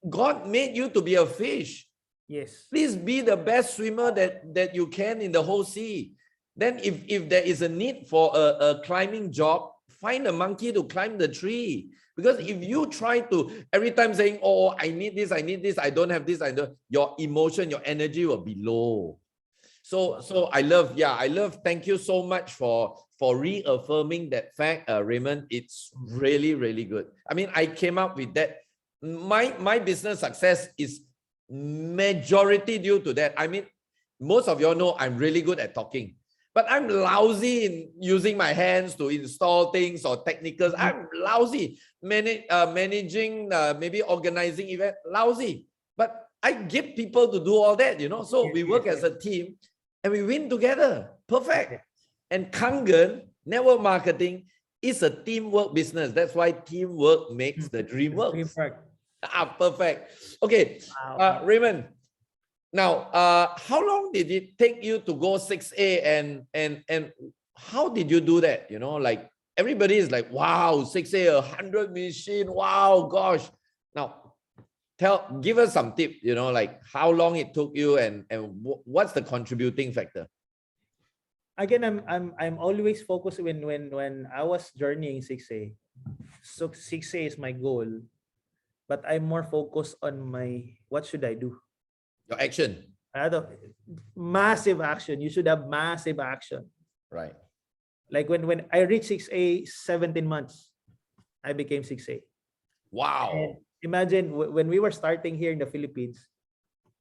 God made you to be a fish. Yes. Please be the best swimmer that you can in the whole sea. Then if there is a need for a climbing job, find a monkey to climb the tree. Because if you try to every time saying, oh, I need this, I don't have this, your emotion, your energy will be low. So I love, thank you so much for reaffirming that fact, Raymond. It's really, really good. I mean, I came up with that. My business success is majority due to that. I mean, most of you all know I'm really good at talking, but I'm lousy in using my hands to install things or technicals. I'm lousy managing, maybe organizing event, lousy. But I get people to do all that, you know. So we work as a team and we win together. Perfect. And Kangen network marketing is a teamwork business. That's why teamwork makes the dream work. Perfect. Okay, Raymond. Now, how long did it take you to go 6A and how did you do that? You know, like everybody is like, wow, 6A, 100 machine. Wow, gosh. Now, give us some tip, you know, like how long it took you and what's the contributing factor? Again, I'm always focused when I was journeying 6A. So 6A is my goal, but I'm more focused on what should I do? Your action. Massive action. You should have massive action. Right. Like when I reached 6A, 17 months, I became 6A. Wow. And imagine when we were starting here in the Philippines,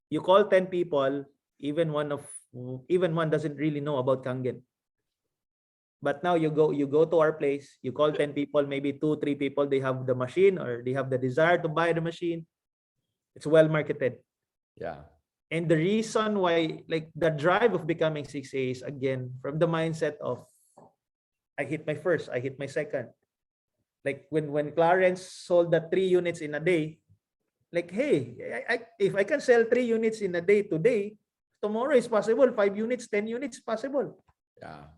you call 10 people, even one doesn't really know about Kangen. But now you go to our place, you call 10 people, maybe 2, 3 people, they have the machine or they have the desire to buy the machine. It's well marketed. Yeah. And the reason why, like the drive of becoming 6A is again from the mindset of I hit my first, I hit my second. Like when Clarence sold the 3 units in a day, like, hey, if I can sell 3 units in a day today, tomorrow is possible. 5 units, 10 units possible. Yeah.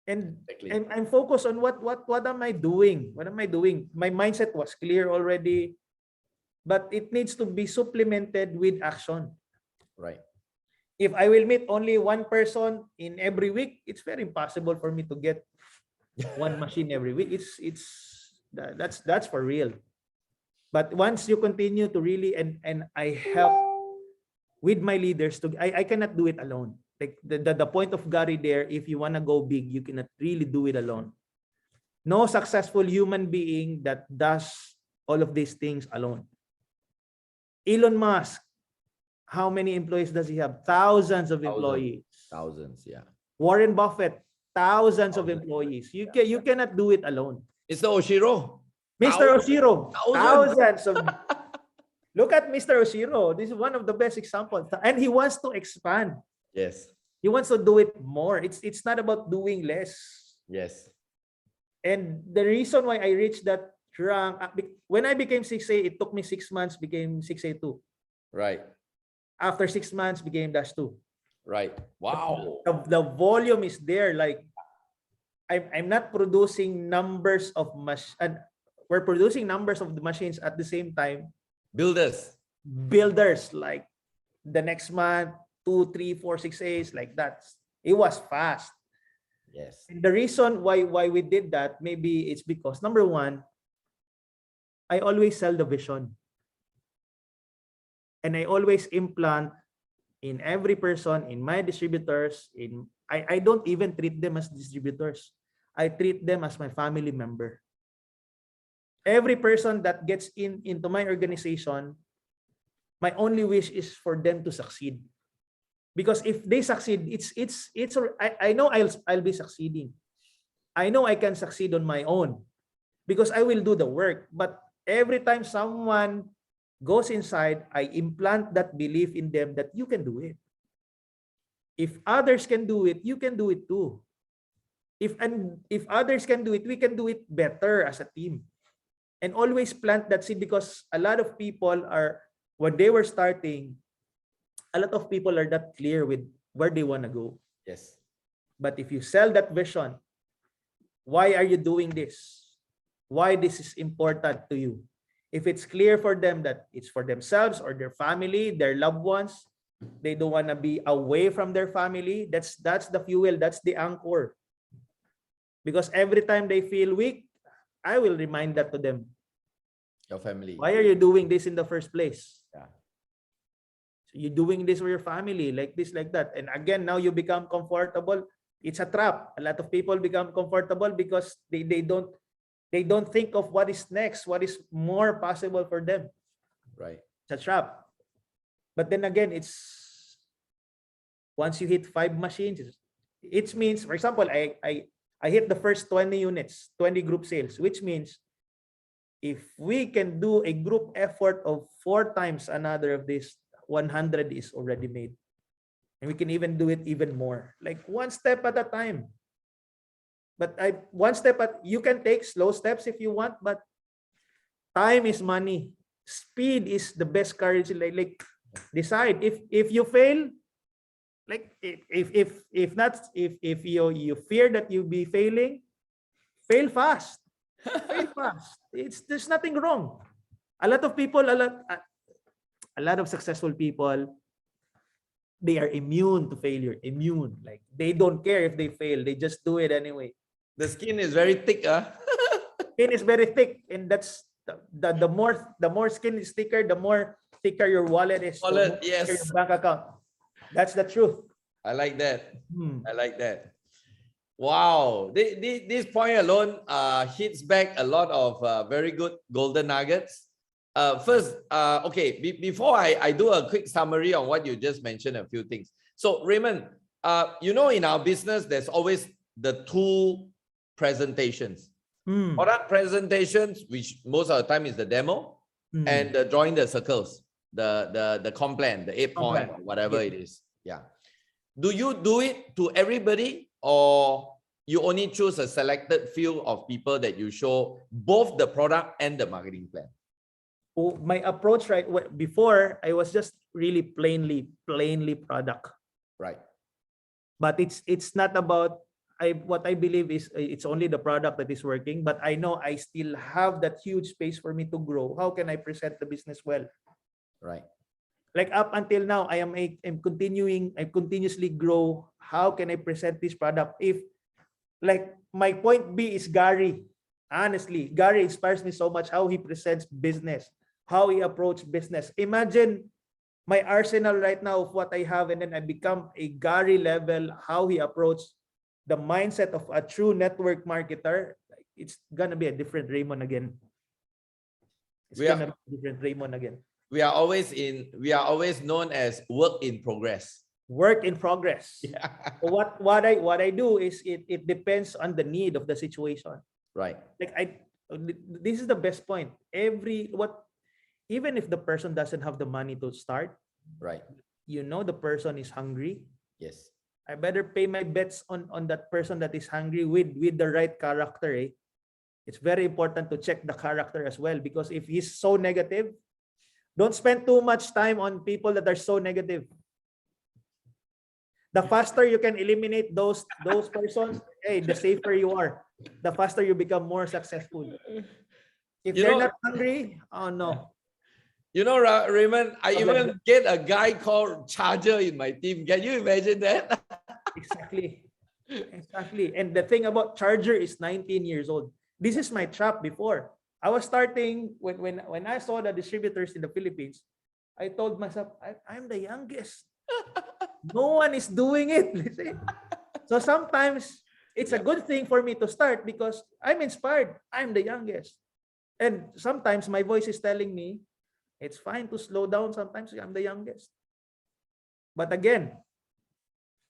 And Exactly. I'm focused on what am I doing? What am I doing? My mindset was clear already, but it needs to be supplemented with action. Right. If I will meet only one person in every week, it's very impossible for me to get one machine every week. That's for real. But once you continue to really and I help with my leaders to I cannot do it alone. Like the point of Gary there, if you want to go big, you cannot really do it alone. No successful human being that does all of these things alone. Elon Musk, how many employees does he have? Thousands of employees. Thousands, yeah. Warren Buffett, thousands of employees. You cannot do it alone. Mr. Oshiro. Mr. Oshiro, Thousands. thousands of. Look at Mr. Oshiro. This is one of the best examples, and he wants to expand. Yes. He wants to do it more. It's not about doing less. Yes. And the reason why I reached that rank when I became 6A, it took me 6 months, became 6A2. Right. After 6 months, became -2. Right. Wow. The volume is there. Like I'm not producing numbers of we're producing numbers of the machines at the same time. Builders. Builders like the next month 2, 3, 4, 6As like that. It was fast. Yes. And the reason why we did that, maybe it's because number one, I always sell the vision. And I always implant in every person, in my distributors, I don't even treat them as distributors. I treat them as my family member. Every person that gets into my organization, my only wish is for them to succeed. Because if they succeed, I know I'll be succeeding. I know I can succeed on my own because I will do the work. But every time someone goes inside, I implant that belief in them that you can do it. If others can do it, you can do it too. If others can do it, we can do it better as a team. And always plant that seed because a lot of people are, when they were starting, a lot of people are not clear with where they want to go. Yes. But if you sell that vision, why are you doing this? Why this is important to you? If it's clear for them that it's for themselves or their family, their loved ones, they don't want to be away from their family, that's the fuel, that's the anchor. Because every time they feel weak, I will remind that to them. Your family. Why are you doing this in the first place? Yeah. So you're doing this for your family, like this, like that. And again, now you become comfortable. It's a trap. A lot of people become comfortable because they don't think of what is next, what is more possible for them. Right. It's a trap. But then again, it's once you hit 5 machines, it means, for example, I hit the first 20 units, 20 group sales, which means if we can do a group effort of 4 times another of this, 100 is already made. And we can even do it even more, like one step at a time. But you can take slow steps if you want, but time is money. Speed is the best currency. Like decide if you fail, like if you fear that you'll be failing, fail fast. Fail fast. There's nothing wrong. A lot of successful people, they are immune to failure. Immune. Like they don't care if they fail. They just do it anyway. The skin is very thick, Skin is very thick, and that's the more skin is thicker, the more thicker your wallet is. Wallet, the more thicker yes. your bank account. That's the truth. I like that. I like that. Wow, this point alone hits back a lot of very good golden nuggets. First, okay, before I do a quick summary on what you just mentioned, a few things. So Raymond, you know, in our business, there's always the two presentations. Product presentations, which most of the time is the demo, and the drawing the circles, the comp plan, the 8-point, or whatever it is. Yeah. Do you do it to everybody, or you only choose a selected few of people that you show both the product and the marketing plan? Oh, my approach, right, before I was just really plainly product. Right. But it's not about, what I believe is it's only the product that is working, but I know I still have that huge space for me to grow. How can I present the business well? Right. Like up until now, I'm continuously grow. How can I present this product? If, like, my point B is Gary. Honestly, Gary inspires me so much how he presents business, how he approaches business. Imagine my arsenal right now of what I have, and then I become a Gary level, how he approaches the mindset of a true network marketer. It's gonna be a different Raymond again. It's gonna be a different Raymond again. We are always known as work in progress. Work in progress. Yeah. So what I do is it depends on the need of the situation. Right. Like this is the best point. Even if the person doesn't have the money to start, Right. you know the person is hungry. Yes. I better pay my bets on that person that is hungry with the right character. It's very important to check the character as well, because if he's so negative, don't spend too much time on people that are so negative. The faster you can eliminate those persons, hey, the safer you are. The faster you become more successful. If they're not hungry, oh no. You know, Raymond, I even get a guy called Charger in my team. Can you imagine that? Exactly. And the thing about Charger is 19 years old. This is my trap before. I was starting when I saw the distributors in the Philippines, I told myself, I'm the youngest. No one is doing it. So sometimes it's a good thing for me to start because I'm inspired. I'm the youngest. And sometimes my voice is telling me, it's fine to slow down. Sometimes I'm the youngest. But again,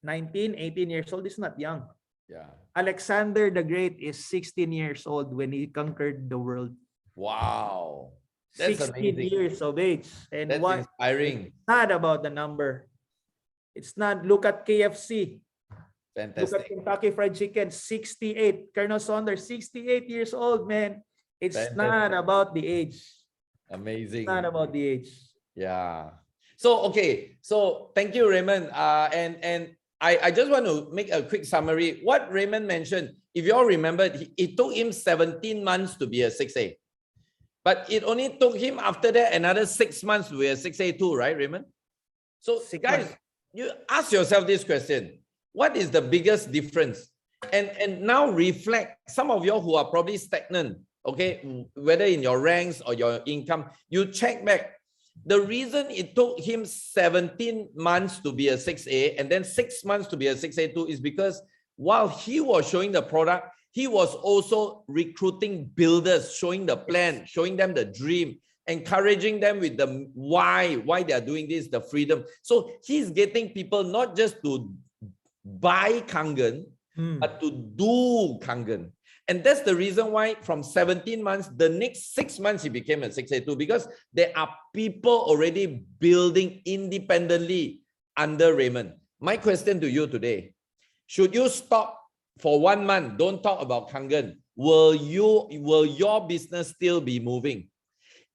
19, 18 years old is not young. Yeah. Alexander the Great is 16 years old when he conquered the world. Wow. That's 16 amazing. years of age. And That's inspiring. It's not about the number. It's not. Look at KFC. Fantastic. Look at Kentucky Fried Chicken, 68. Colonel Saunders, 68 years old, man. It's not about the age. Amazing. It's not about the age. Yeah. So, okay. So thank you, Raymond. And I just want to make a quick summary. What Raymond mentioned, if you all remember, it took him 17 months to be a 6A. But it only took him after that another 6 months to be a 6A too, right, Raymond? So guys, you ask yourself this question. What is the biggest difference? And now reflect, some of you who are probably stagnant, okay, whether in your ranks or your income, you check back. The reason it took him 17 months to be a 6A and then 6 months to be a 6A2 is because while he was showing the product, he was also recruiting builders, showing the plan, showing them the dream, encouraging them with the why they are doing this, the freedom. So he's getting people not just to buy Kangen, but to do Kangen. And that's the reason why from 17 months, the next 6 months, he became a 6A2, because there are people already building independently under Raymond. My question to you today, should you stop for 1 month, don't talk about Kangen, will your business still be moving?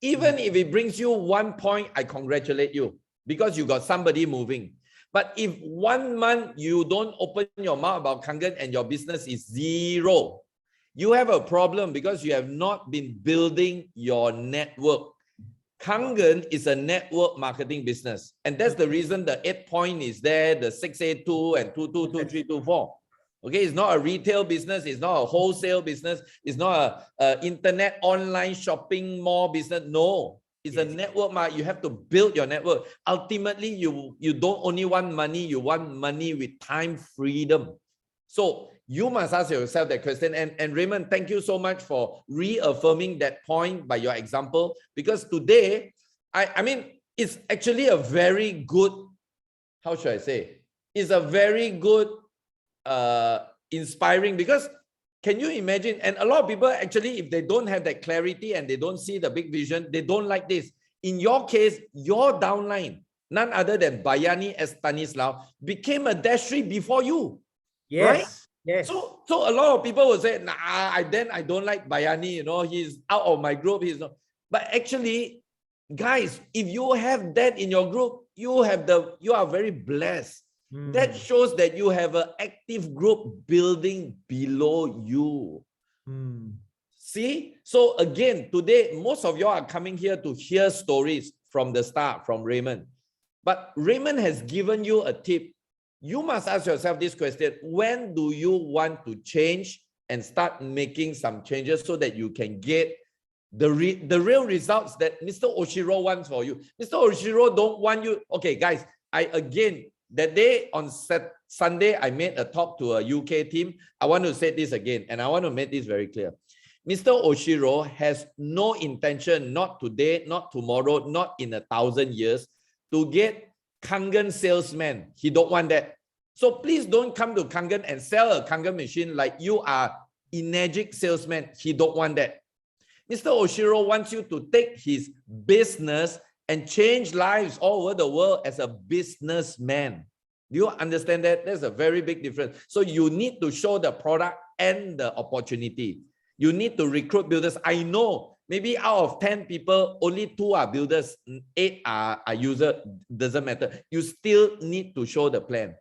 Even if it brings you 1 point, I congratulate you because you got somebody moving. But if 1 month you don't open your mouth about Kangen and your business is zero, you have a problem because you have not been building your network. Kangen is a network marketing business. And that's the reason the 8-point is there, the 6A2 and 222, 324. Okay, it's not a retail business. It's not a wholesale business. It's not a internet online shopping mall business. No, it's a network. You have to build your network. Ultimately, you don't only want money. You want money with time freedom. So You must ask yourself that question. And Raymond, thank you so much for reaffirming that point by your example, because today, I mean, it's actually a very good, how should I say? It's a very good, inspiring, because can you imagine? And a lot of people actually, if they don't have that clarity and they don't see the big vision, they don't like this. In your case, your downline, none other than Bayani as Stanislaw, became a Dashri before you. Yes. Right? Yes. So a lot of people will say, nah, I don't like Bayani, you know, he's out of my group. He's not. But actually, guys, if you have that in your group, you are very blessed. That shows that you have an active group building below you. See? So again, today, most of you are coming here to hear stories from the start, from Raymond. But Raymond has given you a tip. You must ask yourself this question: when do you want to change and start making some changes so that you can get the real results that Mr. Oshiro wants for you? Mr. Oshiro don't want you. Okay, guys, that day on Sunday, I made a talk to a UK team. I want to say this again, and I want to make this very clear. Mr. Oshiro has no intention, not today, not tomorrow, not in 1,000 years, to get Kangen salesman. He don't want that. So please don't come to Kangen and sell a Kangen machine like you are energetic salesman. He don't want that. Mr. Oshiro wants you to take his business and change lives all over the world as a businessman. Do you understand that? There's a very big difference. So you need to show the product and the opportunity. You need to recruit builders. I know maybe out of 10 people, only 2 are builders, 8 are users, doesn't matter. You still need to show the plan.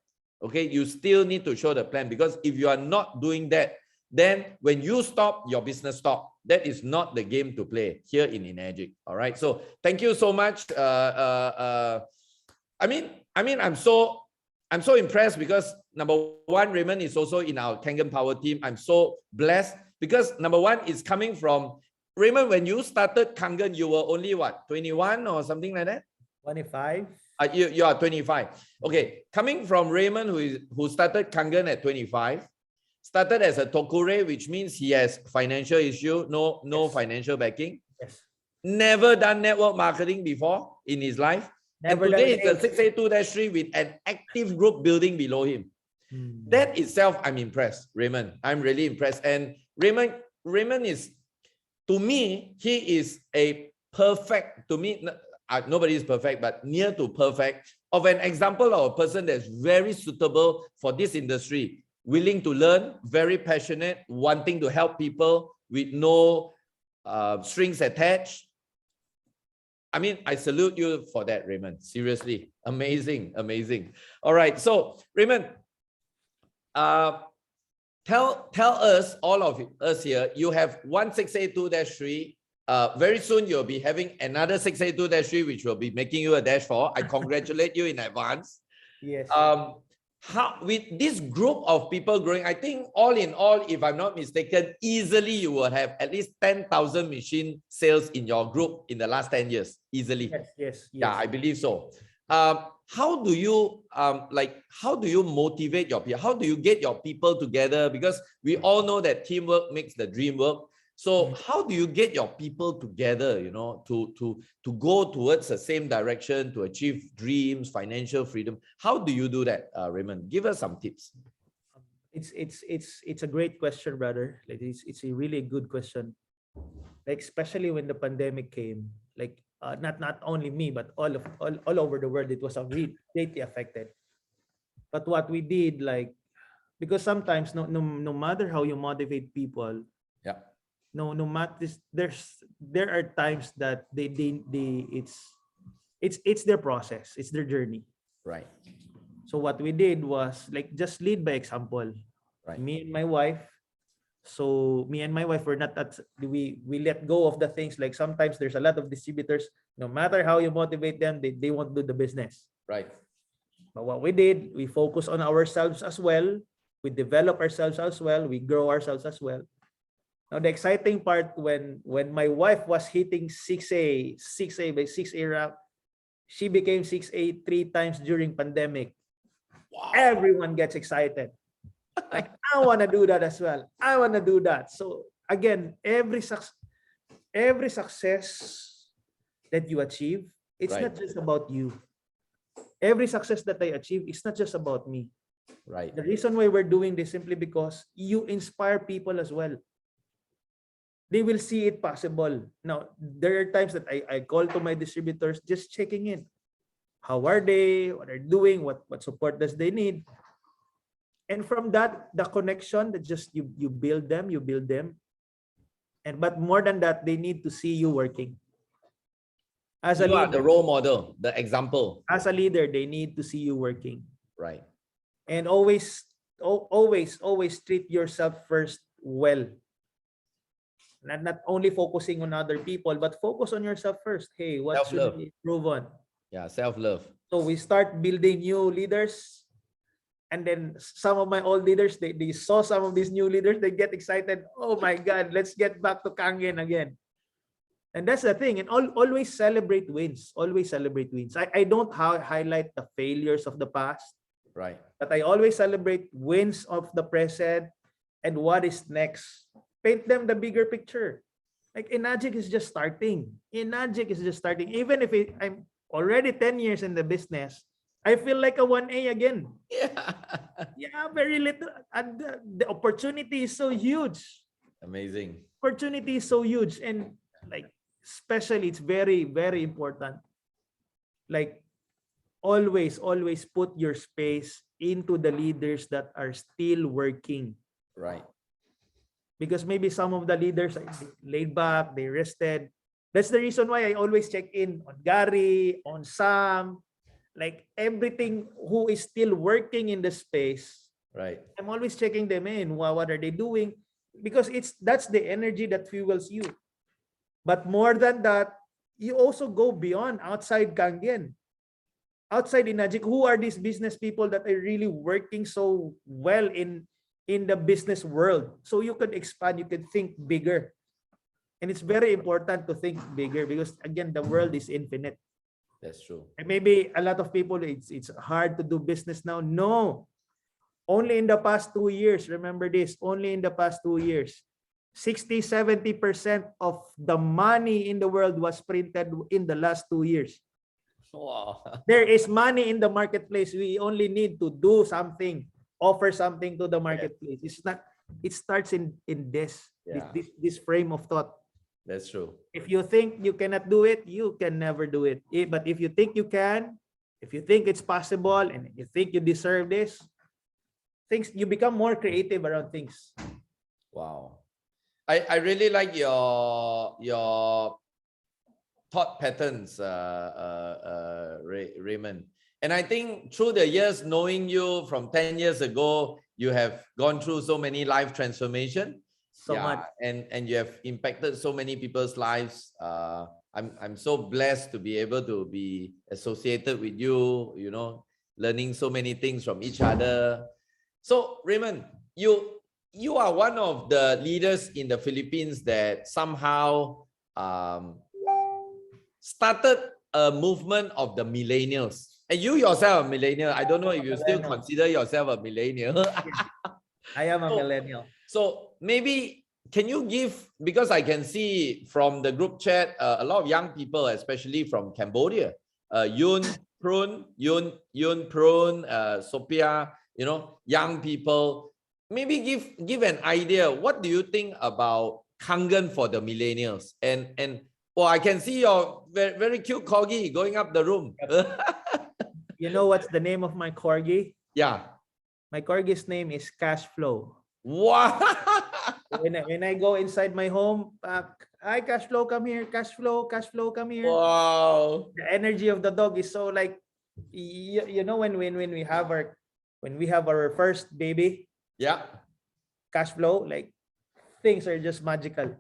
Okay, you still need to show the plan, because if you are not doing that, then when you stop, your business stop. That is not the game to play here in Energic. All right. So thank you so much. I mean, I'm so impressed because number one, Raymond is also in our Kangen Power Team. I'm so blessed because number one is coming from Raymond. When you started Kangen, you were only what, 21 or something like that? 25. You are 25. Okay, coming from Raymond, who started Kangen at 25. Started as a tokure, which means he has financial issue, no yes. Financial backing. Yes. Never done network marketing before in his life. Never. And today he's a 682-3 with an active group building below him. That itself, I'm impressed, Raymond. I'm really impressed. And Raymond is, to me, he is a perfect, to me, nobody is perfect, but near to perfect, of an example of a person that's very suitable for this industry. Willing to learn, very passionate, wanting to help people with no strings attached. I mean, I salute you for that, Raymond. Seriously, amazing, amazing. All right, so Raymond, tell us, all of us here, you have one 682-3. Very soon you'll be having another 682-3, which will be making you a dash 4. I congratulate you in advance. Yes. How with this group of people growing, I think all in all, if I'm not mistaken, easily you will have at least 10,000 machine sales in your group in the last 10 years. Easily. Yes. Yeah, I believe so. How do you motivate your people? How do you get your people together? Because we all know that teamwork makes the dream work. So how do you get your people together, you know, to go towards the same direction, to achieve dreams, financial freedom? How do you do that, Raymond? Give us some tips. It's a great question, brother. Like it's a really good question. Like especially when the pandemic came, like not only me, but all over the world, it was greatly affected. But what we did, like, because sometimes no matter how you motivate people, yeah. No matter this, there are times that it's their process, it's their journey. Right. So what we did was like just lead by example. Right. Me and my wife were not that we let go of the things. Like sometimes there's a lot of distributors, no matter how you motivate them, they won't do the business. Right. But what we did, we focus on ourselves as well. We develop ourselves as well. We grow ourselves as well. Now the exciting part, when my wife was hitting 6A by 6A wrap, she became 6A 3 times during pandemic. Wow. Everyone gets excited. Like I want to do that as well. I want to do that. So again, every success that you achieve, it's Right. not just about you. Every success that I achieve, it's not just about me. Right. The reason why we're doing this simply because you inspire people as well. They will see it possible. Now, there are times that I call to my distributors just checking in. How are they? What are they doing? What support does they need? And from that, the connection that just you build them. And but more than that, they need to see you working. As a You are the leader, role model, the example. as a leader, they need to see you working. Right. And always treat yourself first well. Not only focusing on other people, but focus on yourself first. Hey, what should Self-love. we improve on? Yeah, self-love. So we start building new leaders. And then some of my old leaders, they saw some of these new leaders, they get excited. Oh my God, let's get back to Kangen again. And that's the thing. And always celebrate wins. Always celebrate wins. I don't highlight the failures of the past, Right. but I always celebrate wins of the present and what is next. Paint them the bigger picture. Like Enagic is just starting. Enagic is just starting. Even if I'm already 10 years in the business, I feel like a 1A again. Yeah. Yeah, very little. And the opportunity is so huge. Amazing. Opportunity is so huge. And like, especially, it's very, very important. Like, always put your space into the leaders that are still working. Right. Because maybe some of the leaders are laid back, they rested. That's the reason why I always check in on Gary, on Sam, like everything who is still working in the space. Right. I'm always checking them in. What are they doing? Because that's the energy that fuels you. But more than that, you also go beyond outside Kangen. Outside Enagic, who are these business people that are really working so well in the business world? So you could expand, you could think bigger. And it's very important to think bigger because again, the world is infinite. That's true. And maybe a lot of people, it's hard to do business now. No, only in the past 2 years, remember this, only in the past 2 years, 60-70% of the money in the world was printed in the last 2 years. Wow. There is money in the marketplace. We only need to do something, offer something to the marketplace. It's not, it starts in this frame of thought. That's true. If you think you cannot do it, you can never do it. But if you think you can, if you think it's possible, and you think you deserve this, things, you become more creative around things. Wow. I really like your thought patterns, Raymond. And I think through the years, knowing you from 10 years ago, you have gone through so many life transformation. So much. And you have impacted so many people's lives. I'm so blessed to be able to be associated with you, you know, learning so many things from each other. So Raymond, you are one of the leaders in the Philippines that somehow started a movement of the millennials. And you yourself a millennial. I don't know if you still consider yourself a millennial. I am a millennial. So maybe can you give, because I can see from the group chat, a lot of young people, especially from Cambodia, Yun Prun, Sophia, you know, young people, maybe give an idea. What do you think about Kangen for the millennials? And well, I can see your very, very cute corgi going up the room. You know what's the name of my corgi? Yeah. My corgi's name is Cash Flow. Wow. When I go inside my home, hi Cash Flow, come here. Cash Flow, come here. Wow. The energy of the dog is so like, you know, when we have our first baby, Yeah. Cash Flow, like things are just magical.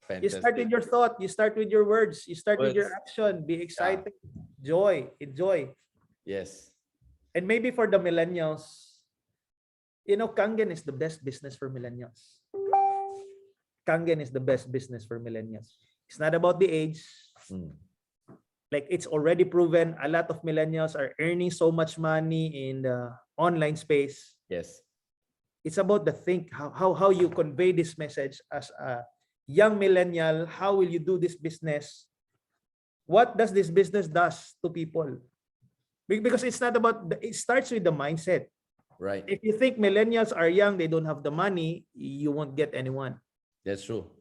Fantastic. You start with your thought, you start with your words, you start with your action. Be excited, enjoy. Yes. And maybe for the millennials, you know, Kangen is the best business for millennials. Kangen is the best business for millennials. It's not about the age. Like, it's already proven a lot of millennials are earning so much money in the online space. Yes. It's about the think, how you convey this message as a young millennial. How will you do this business? What does this business does to people? Because it's not about it starts with the mindset. Right. If you think millennials are young, they don't have the money, you won't get anyone. That's true.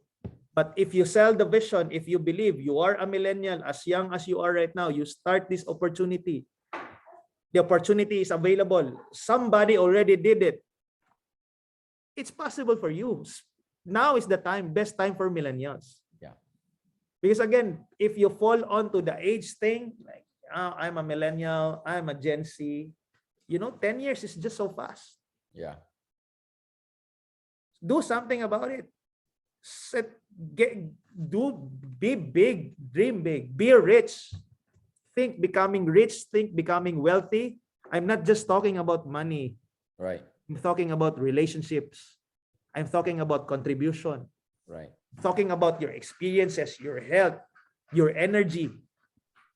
But if you sell the vision, if you believe you are a millennial as young as you are right now, you start this opportunity. The opportunity is available. Somebody already did it. It's possible for you. Now is the time, best time for millennials. Yeah. Because again, if you fall onto the age thing, like, I'm a millennial, I'm a Gen Z, 10 years is just so fast. Yeah. Do something about it. Be big, dream big, be rich. Think becoming rich, think becoming wealthy. I'm not just talking about money. Right. I'm talking about relationships. I'm talking about contribution. Right. I'm talking about your experiences, your health, your energy.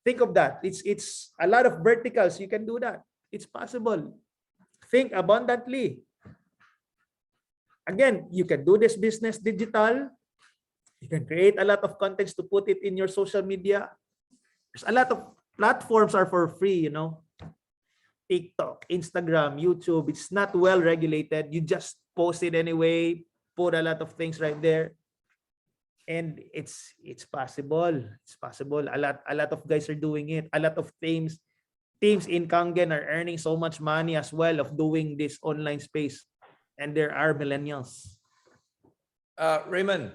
Think of that. It's a lot of verticals. You can do that. It's possible. Think abundantly. Again, you can do this business digital. You can create a lot of contents to put it in your social media. There's a lot of platforms are for free, TikTok, Instagram, YouTube. It's not well regulated. You just post it anyway, put a lot of things right there. And it's possible. It's possible. A lot of guys are doing it. A lot of teams in Kangen are earning so much money as well of doing this online space. And there are millennials. Raymond,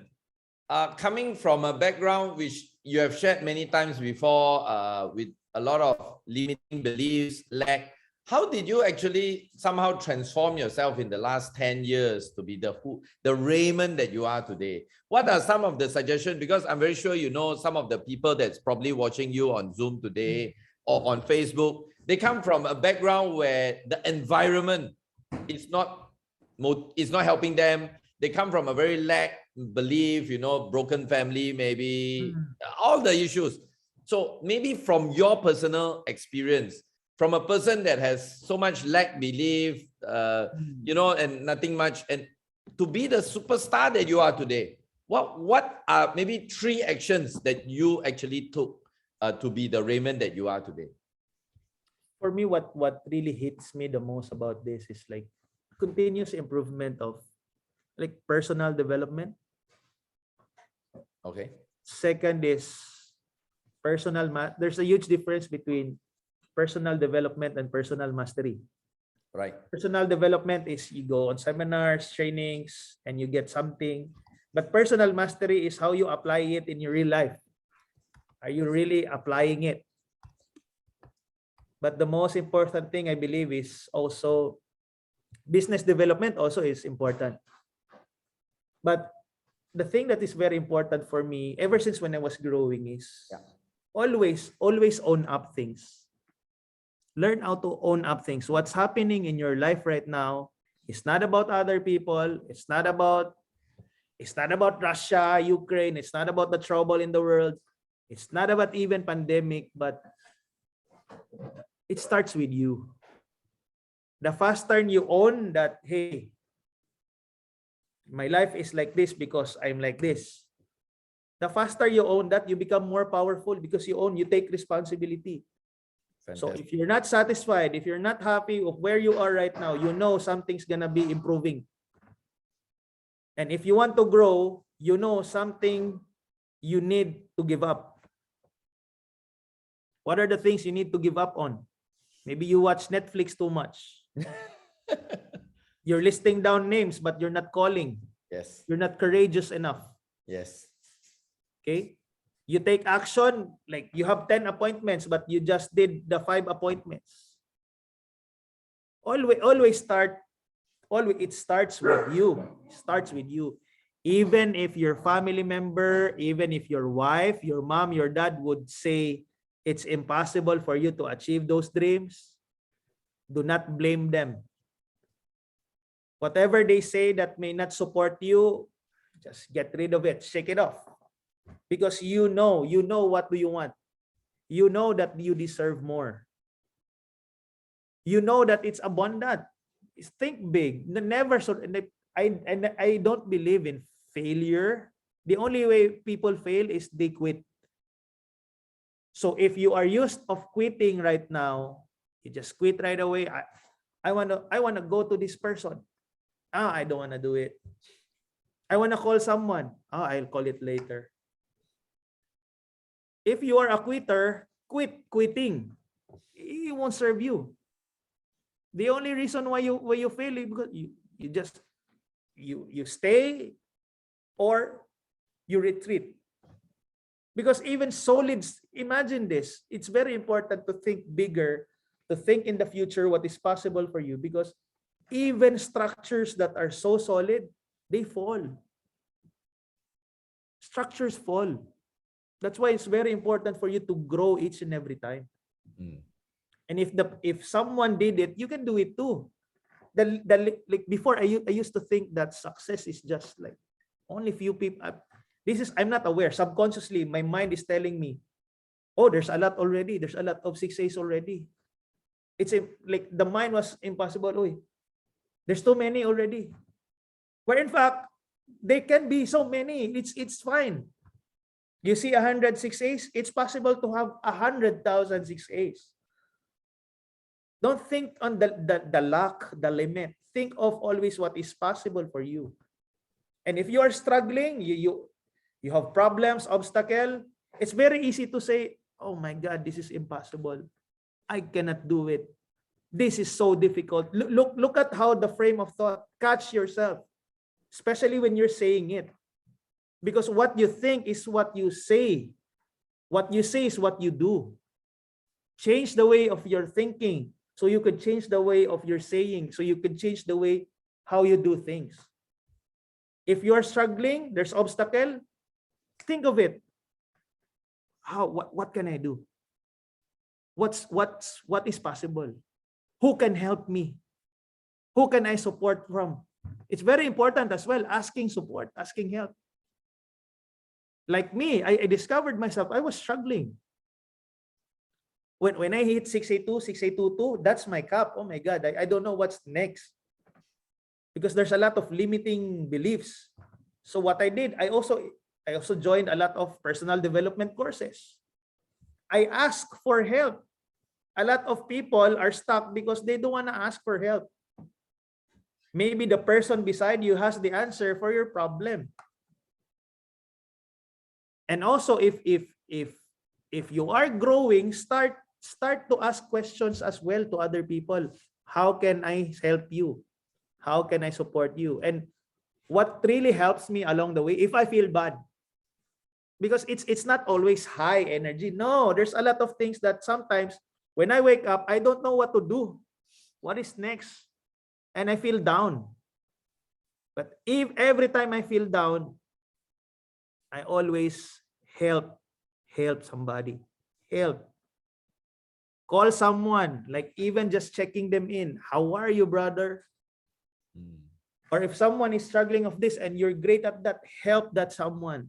coming from a background which you have shared many times before, with a lot of limiting beliefs, lack, how did you actually somehow transform yourself in the last 10 years to be the Raymond that you are today? What are some of the suggestions? Because I'm very sure some of the people that's probably watching you on Zoom today or on Facebook, they come from a background where the environment is not helping them. They come from a very lack belief, broken family, maybe all the issues. So maybe from your personal experience, from a person that has so much lack belief, and nothing much, and to be the superstar that you are today, what are maybe 3 actions that you actually took to be the Raymond that you are today? For me, what really hits me the most about this is like continuous improvement of like personal development. Okay. Second is there's a huge difference between personal development and personal mastery. Right. Personal development is you go on seminars, trainings, and you get something. But personal mastery is how you apply it in your real life. Are you really applying it? But the most important thing I believe is also business development also is important. But the thing that is very important for me ever since when I was growing is always own up things. Learn how to own up things. What's happening in your life right now is not about other people. It's not about Russia, Ukraine. It's not about the trouble in the world. It's not about even pandemic, but it starts with you. The faster you own that, hey, my life is like this because I'm like this. The faster you own that, you become more powerful because you take responsibility. Fantastic. So if you're not satisfied, if you're not happy of where you are right now, something's gonna be improving. And if you want to grow, something you need to give up. What are the things you need to give up on? Maybe you watch Netflix too much. You're listing down names, but you're not calling. Yes. You're not courageous enough. Yes. Okay. You take action, like you have 10 appointments, but you just did the 5 appointments. Always it starts with you. It starts with you. Even if your family member, even if your wife, your mom, your dad would say it's impossible for you to achieve those dreams, do not blame them. Whatever they say that may not support you, just get rid of it. Shake it off. Because you know what do you want. You know that you deserve more. You know that it's abundant. is think big. Never so. I don't believe in failure. The only way people fail is they quit. So if you are used of quitting right now, you just quit right away. I wanna go to this person. I don't wanna do it. I wanna call someone. I'll call it later. If you are a quitter, quitting. It won't serve you. The only reason why you fail is because you just you stay or you retreat. Because even solids, imagine this. It's very important to think bigger, to think in the future what is possible for you, because even structures that are so solid, they fall. Structures fall. That's why it's very important for you to grow each and every time. And if someone did it, you can do it too. Like before, I used to think that success is just like only few people. I'm not aware. Subconsciously, my mind is telling me, oh, there's a lot already. There's a lot of 6As already. It's like the mind was impossible. Oh, there's too many already. Where in fact, they can be so many. It's fine. You see 100 6As, it's possible to have 100,000 6As. Don't think on the lack, the limit. Think of always what is possible for you. And if you are struggling, you have problems, obstacle, it's very easy to say, oh my God, this is impossible. I cannot do it. This is so difficult. Look at how the frame of thought. Catch yourself, especially when you're saying it. Because what you think is what you say. What you say is what you do. Change the way of your thinking so you could change the way of your saying, so you could change the way how you do things. If you're struggling, there's obstacle, think of it. What can I do? What is possible? Who can help me? Who can I support from? It's very important as well, asking support, asking help. Like me, I discovered myself, I was struggling. When I hit 682, 6822, that's my cap. Oh my God, I don't know what's next. Because there's a lot of limiting beliefs. So what I did, I also joined a lot of personal development courses. I asked for help. A lot of people are stuck because they don't want to ask for help. Maybe the person beside you has the answer for your problem. And also, if you are growing, start to ask questions as well to other people. How can I help you? How can I support you? And what really helps me along the way, if I feel bad, because it's not always high energy. No, there's a lot of things that sometimes when I wake up, I don't know what to do. What is next? And I feel down. But if every time I feel down, I always help somebody. Help. Call someone, like even just checking them in. How are you, brother? Or if someone is struggling of this and you're great at that, help that someone.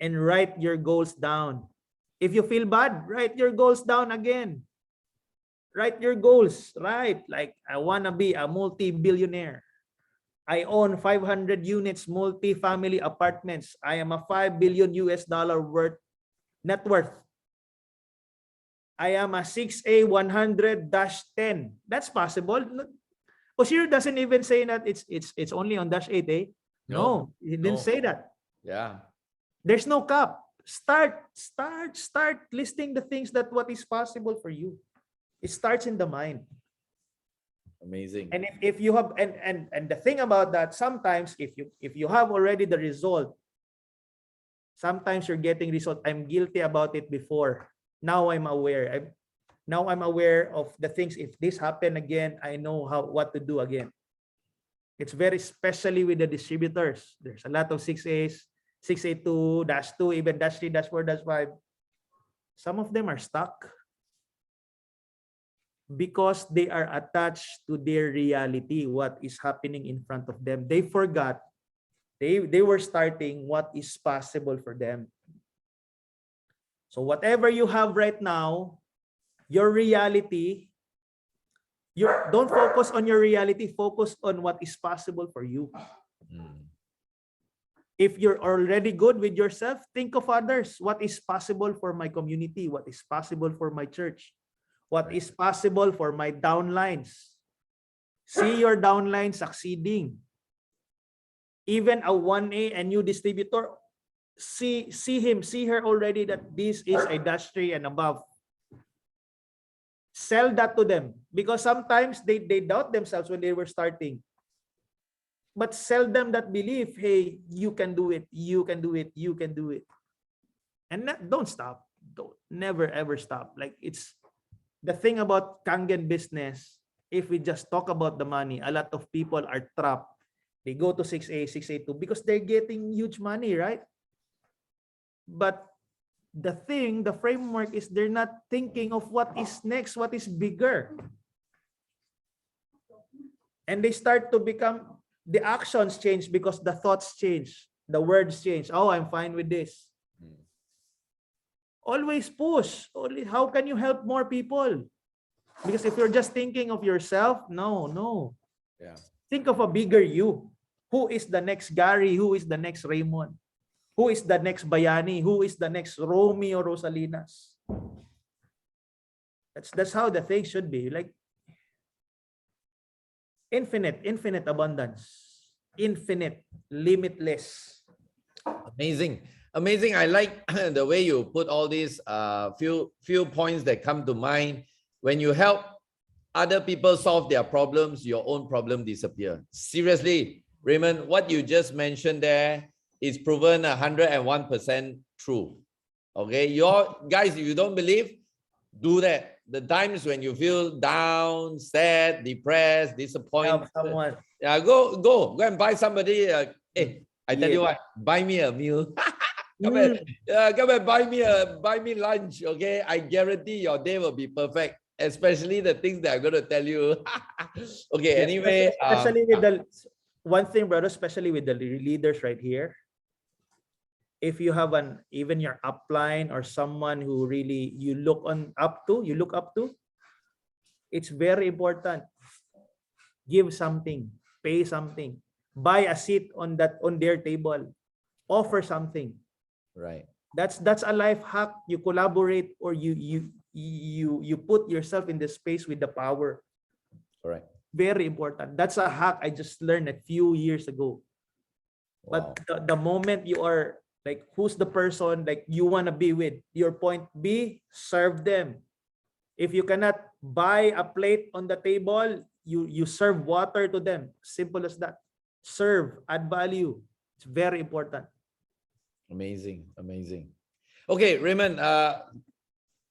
And write your goals down. If you feel bad, write your goals down again. Write your goals, right? Like, I want to be a multi-billionaire. I own 500 units, multi-family apartments. I am a $5 billion worth net worth. I am a 6A 100-10. That's possible. Oshir doesn't even say that it's only on -8, eh? No, he didn't say that. Yeah. There's no cap. Start listing the things that what is possible for you. It starts in the mind. Amazing. And if you have and the thing about that, sometimes if you have already the result, sometimes you're getting result. I'm guilty about it before. Now I'm aware. Now I'm aware of the things. If this happen again, I know what to do again. It's very especially with the distributors. There's a lot of 6As, 682, -2, even -3, -4, -5. Some of them are stuck because they are attached to their reality, what is happening in front of them. They forgot. They were starting what is possible for them. So whatever you have right now, your reality, Don't focus on your reality, focus on what is possible for you. If you're already good with yourself, think of others. What is possible for my community? What is possible for my church? What is possible for my downlines? See your downline succeeding. Even a 1A and new distributor, see her already that this is a dash 3 and above. Sell that to them, because sometimes they doubt themselves when they were starting. But sell them that belief, hey, you can do it, you can do it, you can do it. And don't stop. Don't never ever stop. Like, it's the thing about Kangen business. If we just talk about the money, a lot of people are trapped. They go to 6A, 6A2 because they're getting huge money, right? But the framework is they're not thinking of what is next, what is bigger. And they start to become, the actions change because the thoughts change, the words change. Oh, I'm fine with this. Always push. Only how can you help more people? Because if you're just thinking of yourself, no. Yeah. Think of a bigger you. Who is the next Gary? Who is the next Raymond? Who is the next Bayani? Who is the next Romy or Rosalinas? That's how the thing should be. Like, infinite abundance, infinite, limitless. Amazing. I like the way you put all these few points that come to mind. When you help other people solve their problems, your own problem disappear. Seriously, Raymond, what you just mentioned there is proven 101% true. Okay, your guys, if you don't believe, do that. The times when you feel down, sad, depressed, disappointed, Someone. yeah, go and buy somebody. Hey, I tell you what, buy me a meal. Come and buy me lunch. Okay, I guarantee your day will be perfect. Especially the things that I'm going to tell you. Okay, anyway. Especially with the one thing, brother, especially with the leaders right here. If you have even your upline or someone who really you look up to, it's very important. Give something, pay something, buy a seat on their table, offer something. Right. That's a life hack. You collaborate, or you put yourself in the space with the power. Correct. Very important. That's a hack I just learned a few years ago. Wow. But the moment you are like, who's the person like you want to be with? Your point B, serve them. If you cannot buy a plate on the table, you serve water to them. Simple as that. Serve, add value. It's very important. Amazing. Okay, Raymond,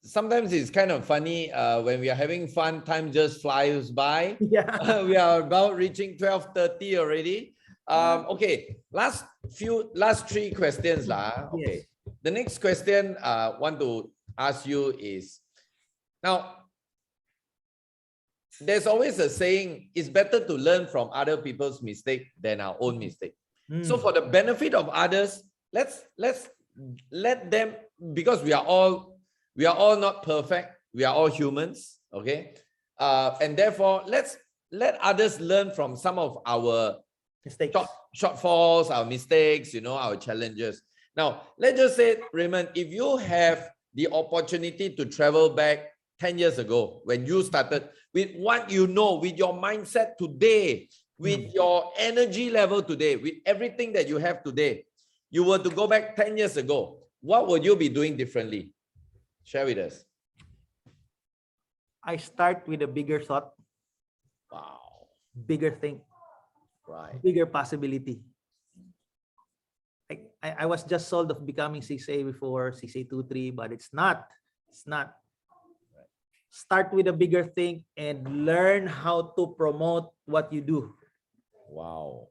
sometimes it's kind of funny when we are having fun, time just flies by. Yeah. We are about reaching 12:30 already. Okay, last 3 questions lah. Okay. Yes. The next question I want to ask you is, now there's always a saying, it's better to learn from other people's mistake than our own mistake. So for the benefit of others, let's let them, because we are all not perfect, we are all humans, okay? And therefore, let's let others learn from some of our Mistakes. shortfalls, our mistakes, our challenges. Now, let's just say, Raymond, if you have the opportunity to travel back 10 years ago when you started, with what you know, with your mindset today, with your energy level today, with everything that you have today, you were to go back 10 years ago, what would you be doing differently? Share with us. I start with a bigger thought. Wow. Bigger thing. Right. Bigger possibility. I was just sold of becoming 6A before, 6A23, but it's not. It's not. Start with a bigger thing and learn how to promote what you do. Wow.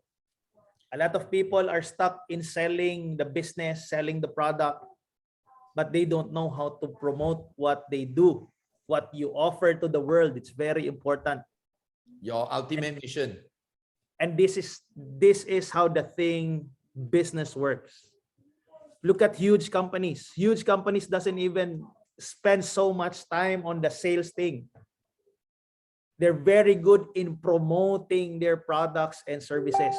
A lot of people are stuck in selling the business, selling the product, but they don't know how to promote what they do, what you offer to the world. It's very important. Your ultimate mission. And this is how the business works. Look at huge companies. Huge companies doesn't even spend so much time on the sales thing. They're very good in promoting their products and services.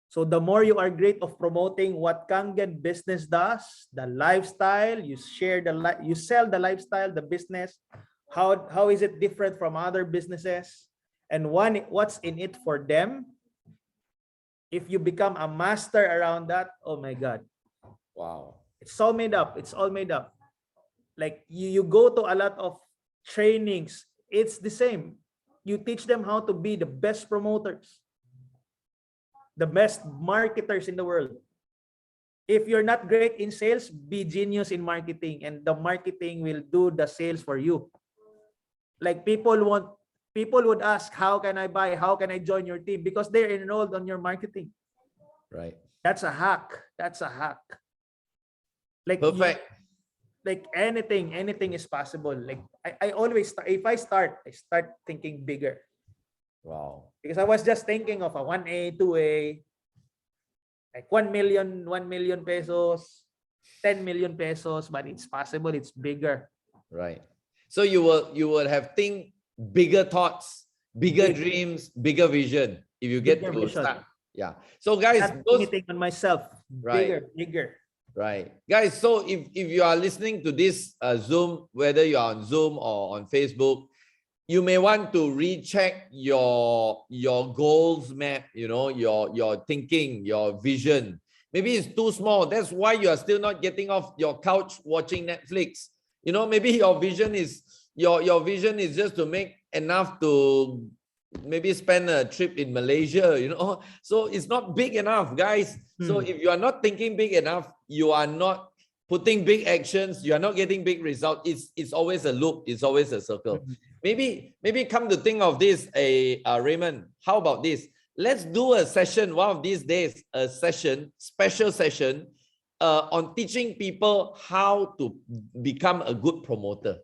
So the more you are great of promoting what Kangen business does, the lifestyle, you sell the lifestyle, the business, how is it different from other businesses, and what's in it for them. If you become a master around that, oh my God. Wow. It's all made up. It's all made up. Like you go to a lot of trainings, it's the same. You teach them how to be the best promoters, the best marketers in the world. If you're not great in sales, be genius in marketing, and the marketing will do the sales for you. Like people would ask, how can I buy? How can I join your team? Because they're enrolled on your marketing. Right. That's a hack. That's a hack. Like Perfect. like anything is possible. Like I always start, if I start thinking bigger. Wow. Because I was just thinking of a 1A, 2A, like 1 million pesos, 10 million pesos, but it's possible, it's bigger. Right. So you will have bigger thoughts, bigger dreams, bigger vision if you get Bigger to vision. start. Yeah. So guys, Not limiting on myself. Right. Bigger. Right. Guys, so if you are listening to this Zoom, whether you are on Zoom or on Facebook, you may want to recheck your goals map, your thinking, your vision. Maybe it's too small. That's why you are still not getting off your couch watching Netflix. Maybe your vision is just to make enough to maybe spend a trip in Malaysia, So it's not big enough, guys. So if you are not thinking big enough, you are not putting big actions, you are not getting big results. It's always a loop. It's always a circle. Maybe come to think of this, Raymond, how about this? Let's do a session one of these days, special session on teaching people how to become a good promoter.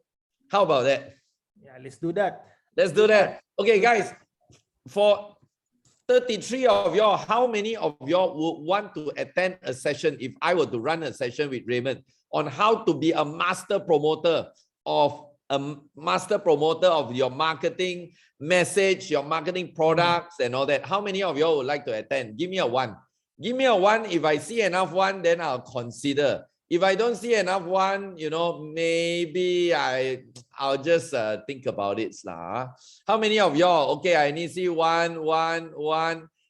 How about that? Yeah, let's do that. Let's do that. Okay, guys, for 33 of y'all, how many of y'all would want to attend a session if I were to run a session with Raymond on how to be a master promoter of your marketing message, your marketing products and all that? How many of y'all would like to attend? Give me a one. Give me a one. If I see enough one, then I'll consider. If I don't see enough one, maybe I'll just think about it. How many of y'all? Okay, I need to see one.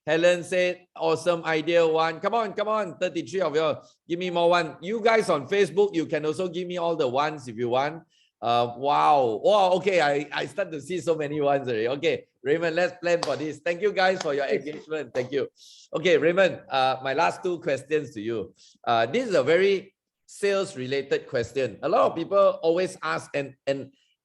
Helen said, awesome idea, one. Come on, 33 of y'all. Give me more one. You guys on Facebook, you can also give me all the ones if you want. Wow, okay, I start to see so many ones already. Okay, Raymond, let's plan for this. Thank you guys for your engagement. Thank you. Okay, Raymond, my last two questions to you. This is a very sales related question. A lot of people always ask, and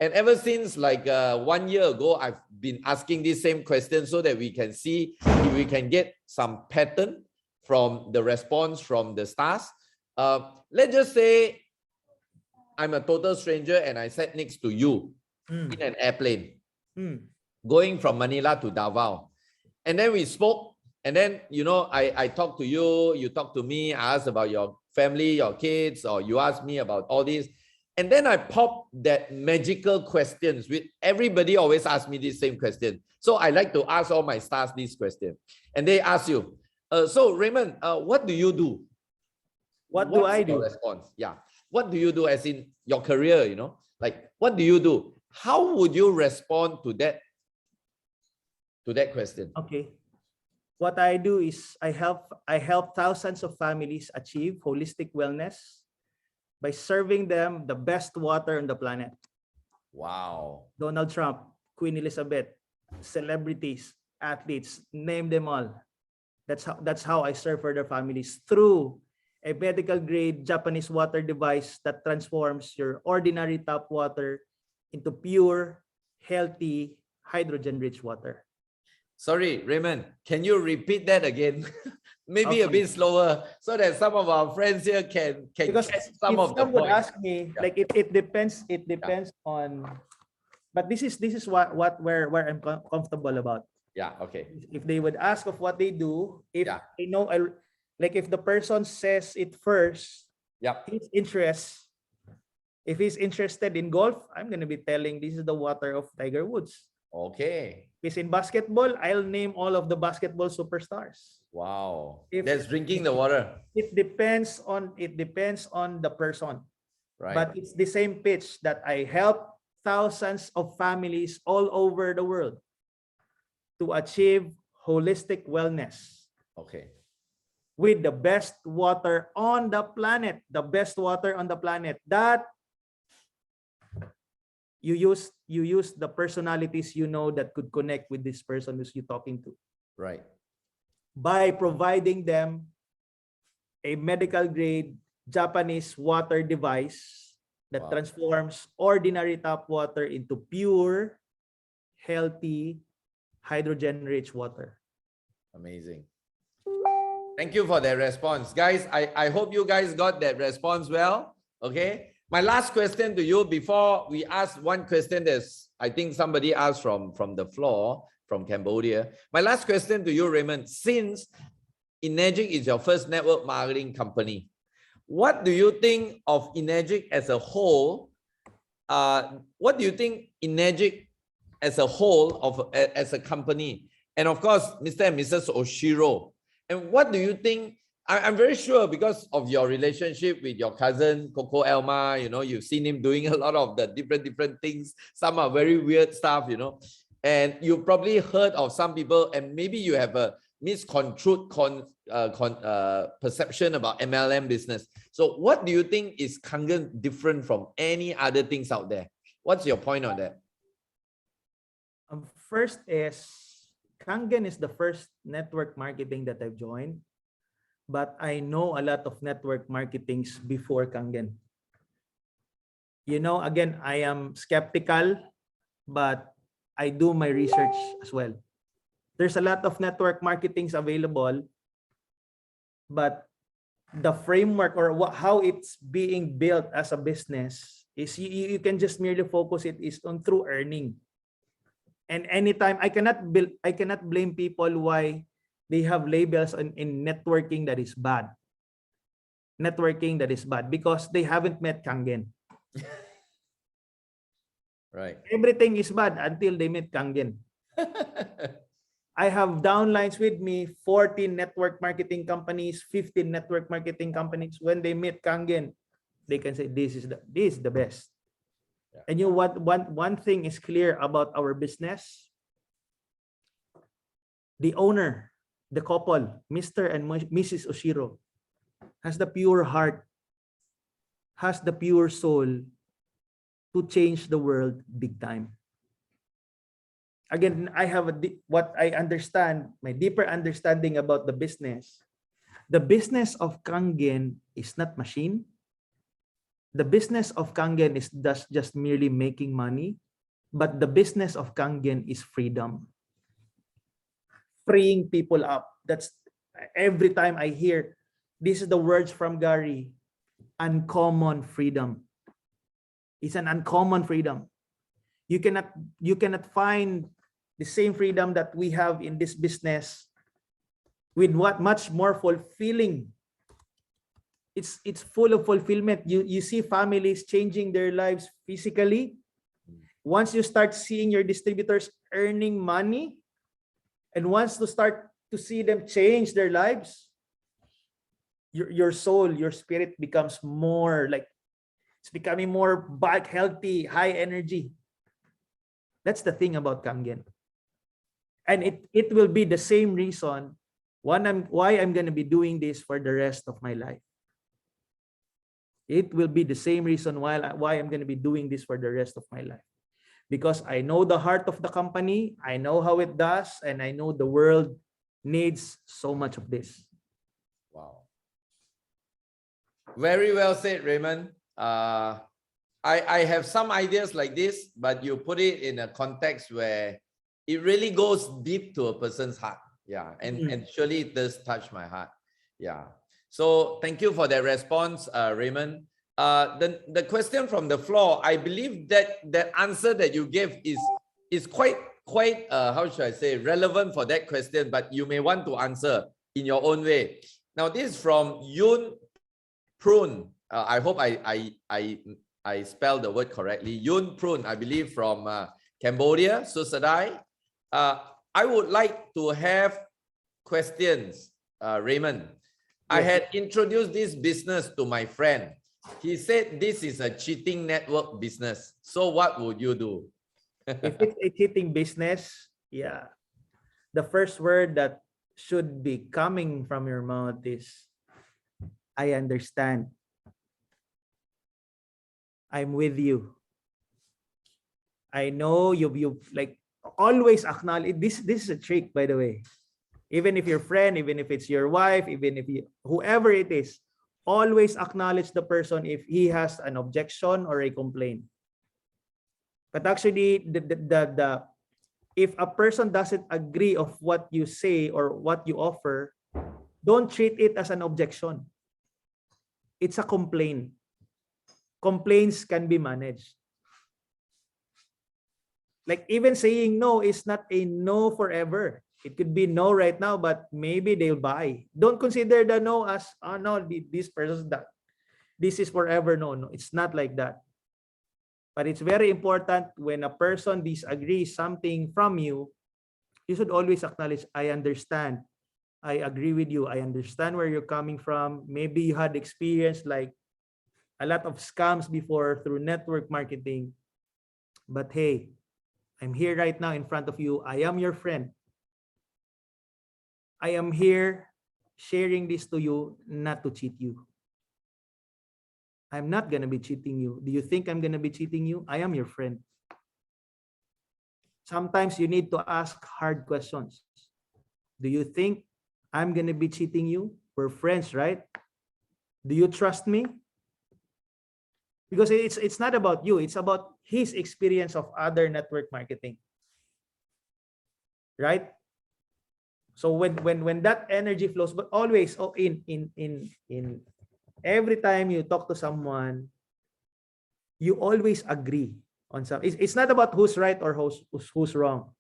ever since like 1 year ago, I've been asking this same question so that we can see if we can get some pattern from the response from the stars. Let's just say I'm a total stranger and I sat next to you in an airplane going from Manila to Davao. And then we spoke, and then, I talked to you, you talked to me, I asked about your family, your kids, or you asked me about all this. And then I popped that magical questions, with everybody always asks me this same question. So I like to ask all my stars this question. And they ask you, so Raymond, what do you do? What do I do? Your response? Yeah. What do you do as in your career, Like, what do you do? How would you respond to that question? Okay. What I do is I help thousands of families achieve holistic wellness by serving them the best water on the planet. Wow. Donald Trump, Queen Elizabeth, celebrities, athletes, name them all. That's how I serve for their families through a medical grade Japanese water device that transforms your ordinary tap water into pure, healthy, hydrogen-rich water. Sorry, Raymond, can you repeat that again? Maybe a Okay. bit slower so that some of our friends here can Because catch some if of the some would points. ask me, like it depends on, but this is where I'm comfortable about. Yeah, okay. If they would ask of what they do, if Yeah. they know, like if the person says it first, Yep. his interest, If he's interested in golf, I'm going to be telling this is the water of Tiger Woods. Okay. If he's in basketball, I'll name all of the basketball superstars. Wow. If- That's drinking the water. It depends on the person. Right. But it's the same pitch that I help thousands of families all over the world to achieve holistic wellness Okay. with the best water on the planet, that you use the personalities that could connect with this person who's you talking to, Right. by providing them a medical grade Japanese water device that Wow. transforms ordinary tap water into pure, healthy, hydrogen-rich water. Amazing. Thank you for that response. Guys, I hope you guys got that response well. Okay. My last question to you before we ask one question that's, I think somebody asked from the floor, from Cambodia. My last question to you, Raymond, since Energic is your first network marketing company, what do you think of Energic as a whole? What do you think Energic as a whole as a company? And of course, Mr. and Mrs. Oshiro. And what do you think? I'm very sure because of your relationship with your cousin, Coco Elma, you've seen him doing a lot of the different things. Some are very weird stuff, and you probably heard of some people, and maybe you have a misconstrued perception about MLM business. So what do you think is Kangen different from any other things out there? What's your point on that? First is, Kangen is the first network marketing that I've joined, but I know a lot of network marketings before Kangen. Again, I am skeptical, but I do my research as well. There's a lot of network marketings available, but the framework or how it's being built as a business is you can just merely focus it is on through earning. And anytime I cannot blame people why they have labels in networking that is bad. Networking that is bad because they haven't met Kangen. Right. Everything is bad until they meet Kangen. I have downlines with me, 14 network marketing companies, 15 network marketing companies. When they meet Kangen, they can say, this is the best. Yeah. And you know what? One thing is clear about our business. The owner, the couple, Mr. and Mrs. Oshiro, has the pure heart, has the pure soul to change the world big time. Again, I have what I understand, my deeper understanding about the business. The business of Kangen is not machine. The business of Kangen is just merely making money, but the business of Kangen is freedom. Freeing people up. That's every time I hear, this is the words from Gary, uncommon freedom. It's an uncommon freedom. You cannot find the same freedom that we have in this business with what much more fulfilling. It's full of fulfillment. You see families changing their lives physically. Once you start seeing your distributors earning money, and once to start to see them change their lives, your soul, your spirit becomes more like, it's becoming more back healthy, high energy. That's the thing about Kangen. And it will be the same reason why I'm going to be doing this for the rest of my life. It will be the same reason why I'm going to be doing this for the rest of my life. Because I know the heart of the company, I know how it does, and I know the world needs so much of this. Wow. Very well said, Raymond. I have some ideas like this, but you put it in a context where it really goes deep to a person's heart. Yeah. And surely it does touch my heart. Yeah. So thank you for that response, Raymond. The question from the floor, I believe that answer that you gave is quite how should I say, relevant for that question, but you may want to answer in your own way. Now this is from Yun Prune. I hope I I spelled the word correctly. Yun Prun, I believe from Cambodia, Susadai. I would like to have questions, Raymond. I had introduced this business to my friend. He said this is a cheating network business. So what would you do? If it's a cheating business, yeah, the first word that should be coming from your mouth is, I understand. I'm with you. I know you like always acknowledge this. This is a trick, by the way. Even if your friend, even if it's your wife, even if whoever it is, always acknowledge the person if he has an objection or a complaint. But actually, if a person doesn't agree of what you say or what you offer, don't treat it as an objection. It's a complaint. Complaints can be managed. Like even saying no is not a no forever. It could be no right now, but maybe they'll buy. Don't consider the no as, oh no, this person's that. This is forever. No, no, it's not like that. But it's very important when a person disagrees something from you, you should always acknowledge, I understand. I agree with you. I understand where you're coming from. Maybe you had experience like a lot of scams before through network marketing. But hey, I'm here right now in front of you. I am your friend. I am here sharing this to you, not to cheat you. I'm not going to be cheating you. Do you think I'm going to be cheating you? I am your friend. Sometimes you need to ask hard questions. Do you think I'm going to be cheating you? We're friends, right? Do you trust me? Because it's not about you. It's about his experience of other network marketing. Right? So when that energy flows, but always in every time you talk to someone, you always agree on something. It's not about who's right or who's wrong.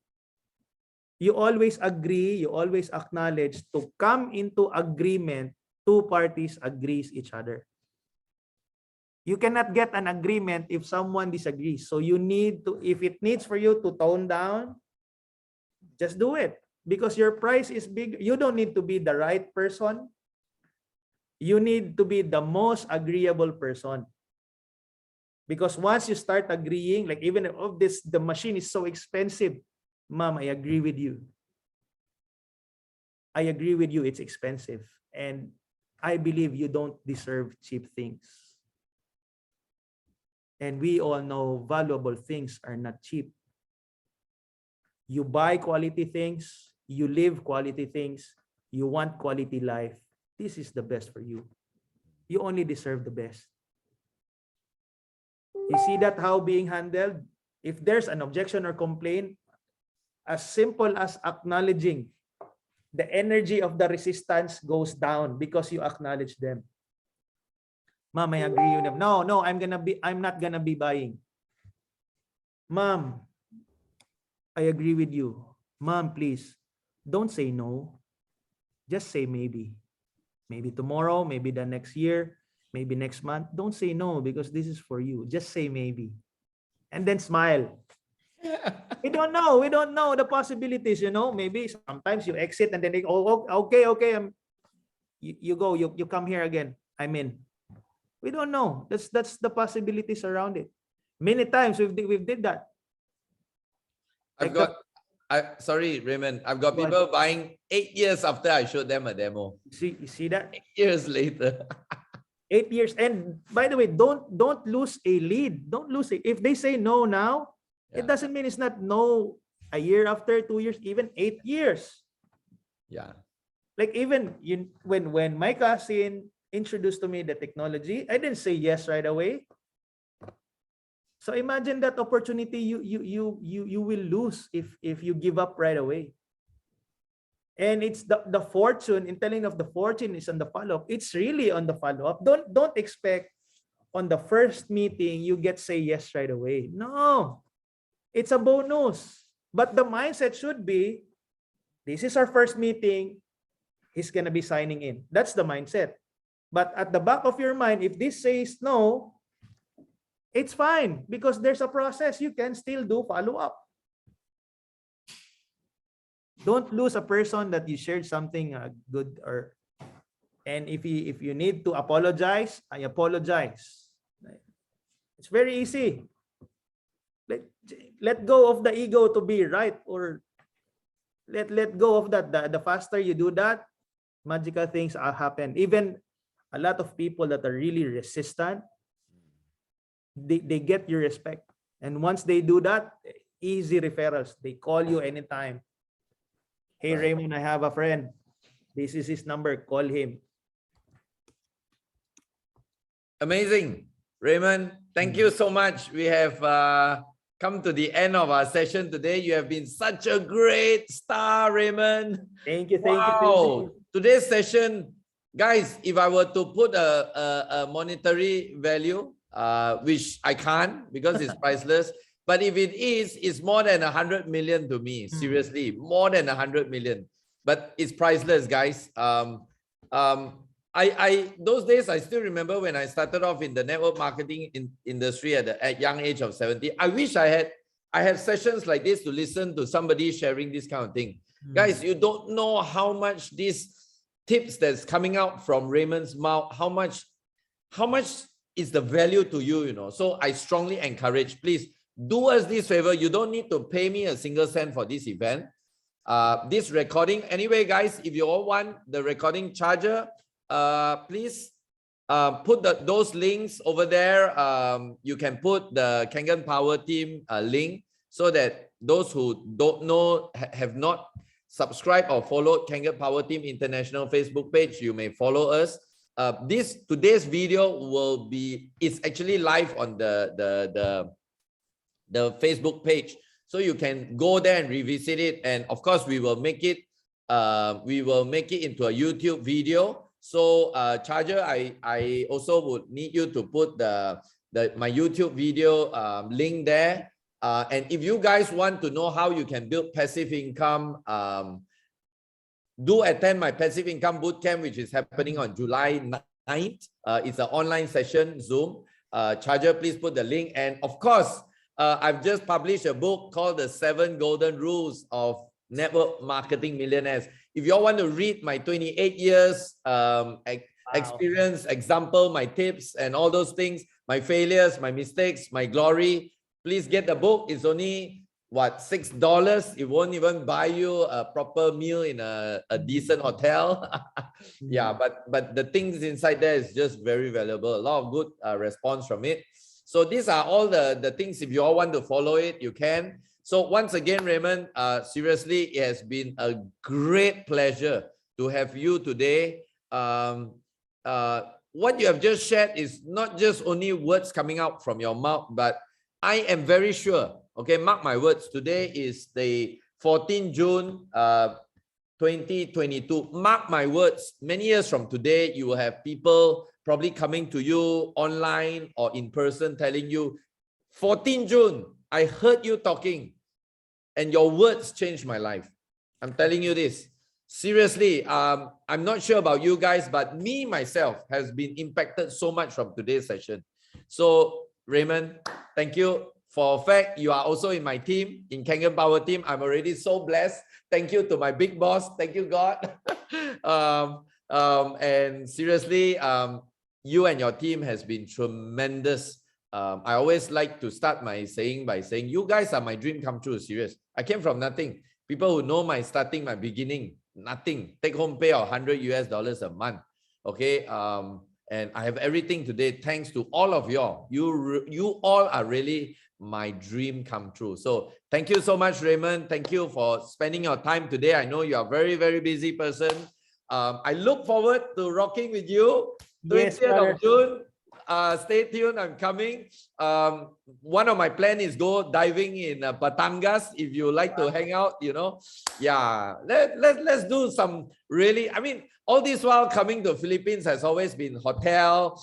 You always agree, you always acknowledge. To come into agreement, two parties agrees each other. You cannot get an agreement if someone disagrees. So you need to, if it needs for you to tone down, just do it. Because your price is big. You don't need to be the right person. You need to be the most agreeable person. Because once you start agreeing, like even if the machine is so expensive, Mom, I agree with you. I agree with you, it's expensive. And I believe you don't deserve cheap things. And we all know valuable things are not cheap. You buy quality things, you live quality things, you want quality life. This is the best for you. You only deserve the best. You see that how being handled? If there's an objection or complaint, as simple as acknowledging, the energy of the resistance goes down because you acknowledge them. Mom, I agree with them. No, I'm not gonna be buying. Mom, I agree with you. Mom, please, don't say no. Just say maybe. Maybe tomorrow, maybe the next year, maybe next month. Don't say no because this is for you. Just say maybe. And then smile. We don't know. We don't know the possibilities, you know. Maybe sometimes you exit and then they, oh, okay. You go, you come here again. I'm in. We don't know. That's the possibilities around it. Many times we've did that. Sorry, Raymond. I've got people buying 8 years after I showed them a demo. You see that? 8 years later. 8 years. And by the way, don't lose a lead. Don't lose it. If they say no now, it doesn't mean it's not no a year after, 2 years, even 8 years. Yeah. Like even when my cousin introduced to me the technology, I didn't say yes right away. So imagine that opportunity you will lose if you give up right away. And it's the fortune, in telling of the fortune is on the follow-up. It's really on the follow-up. Don't expect on the first meeting you get say yes right away. No, it's a bonus. But the mindset should be, this is our first meeting. He's gonna be signing in. That's the mindset. But at the back of your mind, if this says no, it's fine because there's a process. You can still do follow-up. Don't lose a person that you shared something good, and if you need to apologize, I apologize. It's very easy. Let go of the ego to be right, or let go of that. The faster you do that, magical things happen. Even a lot of people that are really resistant, they get your respect. And once they do that, easy referrals. They call you anytime. Hey, Right. Raymond, I have a friend. This is his number. Call him. Amazing. Raymond, thank you so much. We have come to the end of our session today. You have been such a great star, Raymond. Thank you. Thank Wow. you. Today's session, guys, if I were to put a monetary value, which I can't because it's priceless, but if it is, it's more than 100 million to me. Seriously, more than 100 million. But it's priceless, guys. Those days I still remember when I started off in the network marketing industry at young age of 70. I wish I had sessions like this to listen to somebody sharing this kind of thing. Guys, you don't know how much these tips that's coming out from Raymond's mouth, how much is the value to you, you know. So I strongly encourage, please do us this favor. You don't need to pay me a single cent for this event. This recording, anyway, guys, if you all want the recording charger, please put those links over there. You can put the Kangen Power Team link so that those who don't know, have not subscribed or followed Kangen Power Team International Facebook page, you may follow us. Today's video it's actually live on the Facebook page, so you can go there and revisit it. And of course, we will make it into a YouTube video. So Charger, I also would need you to put my YouTube video link there. And if you guys want to know how you can build passive income, do attend my passive income bootcamp, which is happening on July 9th. It's an online session, Zoom. Charger, please put the link. And of course, I've just published a book called The 7 Golden Rules of Network Marketing Millionaires. If you all want to read my 28 years experience, example, my tips and all those things, my failures, my mistakes, my glory, please get the book. It's only what, $6? It won't even buy you a proper meal in a decent hotel. Yeah, but the things inside there is just very valuable. A lot of good response from it. So these are all the things. If you all want to follow it, you can. So once again, Raymond, seriously, it has been a great pleasure to have you today. What you have just shared is not just only words coming out from your mouth, but I am very sure, okay, mark my words, today is the 14th June, 2022. Mark my words, many years from today, you will have people probably coming to you online or in person telling you, 14th June, I heard you talking and your words changed my life. I'm telling you this. Seriously, I'm not sure about you guys, but me, myself, has been impacted so much from today's session. So, Raymond, thank you. For a fact, you are also in my team, in Kangen Power Team. I'm already so blessed. Thank you to my big boss. Thank you, God. And seriously, you and your team has been tremendous. I always like to start my saying by saying, you guys are my dream come true. Serious. I came from nothing. People who know my starting, my beginning, nothing. Take home pay of $100 a month. Okay. And I have everything today thanks to all of y'all. You all are really my dream come true. So thank you so much, Raymond. Thank you for spending your time today. I know you are a very, very busy person. I look forward to rocking with you. 20th of June. Stay tuned. I'm coming. One of my plans is go diving in Batangas. If you like to hang out, you know, yeah, let's do some really. I mean, all this while coming to Philippines has always been hotel,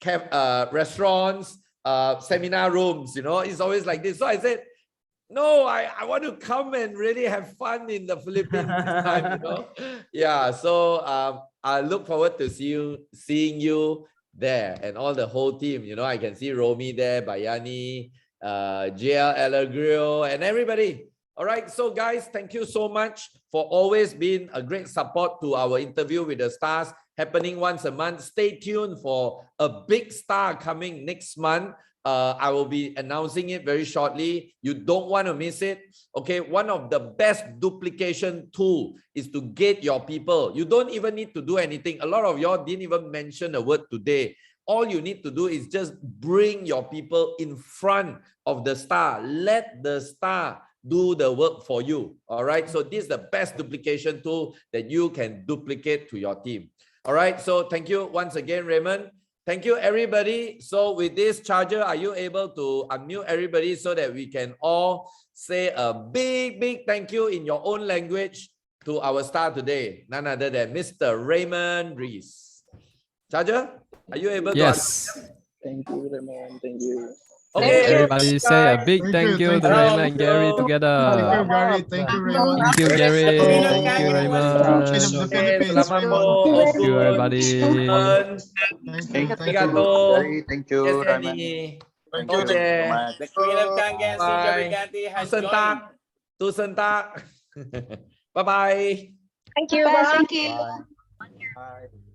restaurants, seminar rooms. You know, it's always like this. So I said, no, I want to come and really have fun in the Philippines this time. You know, yeah. So I look forward to seeing you there, and all the whole team. You know, I can see Romy there, Bayani, JL Allegrio, and everybody. All right, so guys, thank you so much for always being a great support to our interview with the stars happening once a month. Stay tuned for a big star coming next month. I will be announcing it very shortly. You don't want to miss it. Okay, one of the best duplication tool is to get your people. You don't even need to do anything. A lot of y'all didn't even mention the word today. All you need to do is just bring your people in front of the star. Let the star do the work for you. All right, so this is the best duplication tool that you can duplicate to your team. All right, so thank you once again, Raymond. Thank you, everybody. So with this charger, are you able to unmute everybody so that we can all say a big thank you in your own language to our star today, none other than Mr. Raymond Reyes. Charger, are you able to? Yes. Thank you, Raymond. Thank you. Okay, Everybody say a big thank you to Raymond and Gary Thank you, together. Gary. Thank you, Raymond. Thank you, Gary. Thank you, Raymond. Selamat po, Thank you, everybody. Thank you. Arigato. Gary, thank you, Yes, Raymond. Annie. Thank you so much. The Queen of Kangen, Cynthia Bye. Brigante, has Tusen joined. tak. Tusen tak. Bye-bye. Thank you. Bye. Bye. Bye.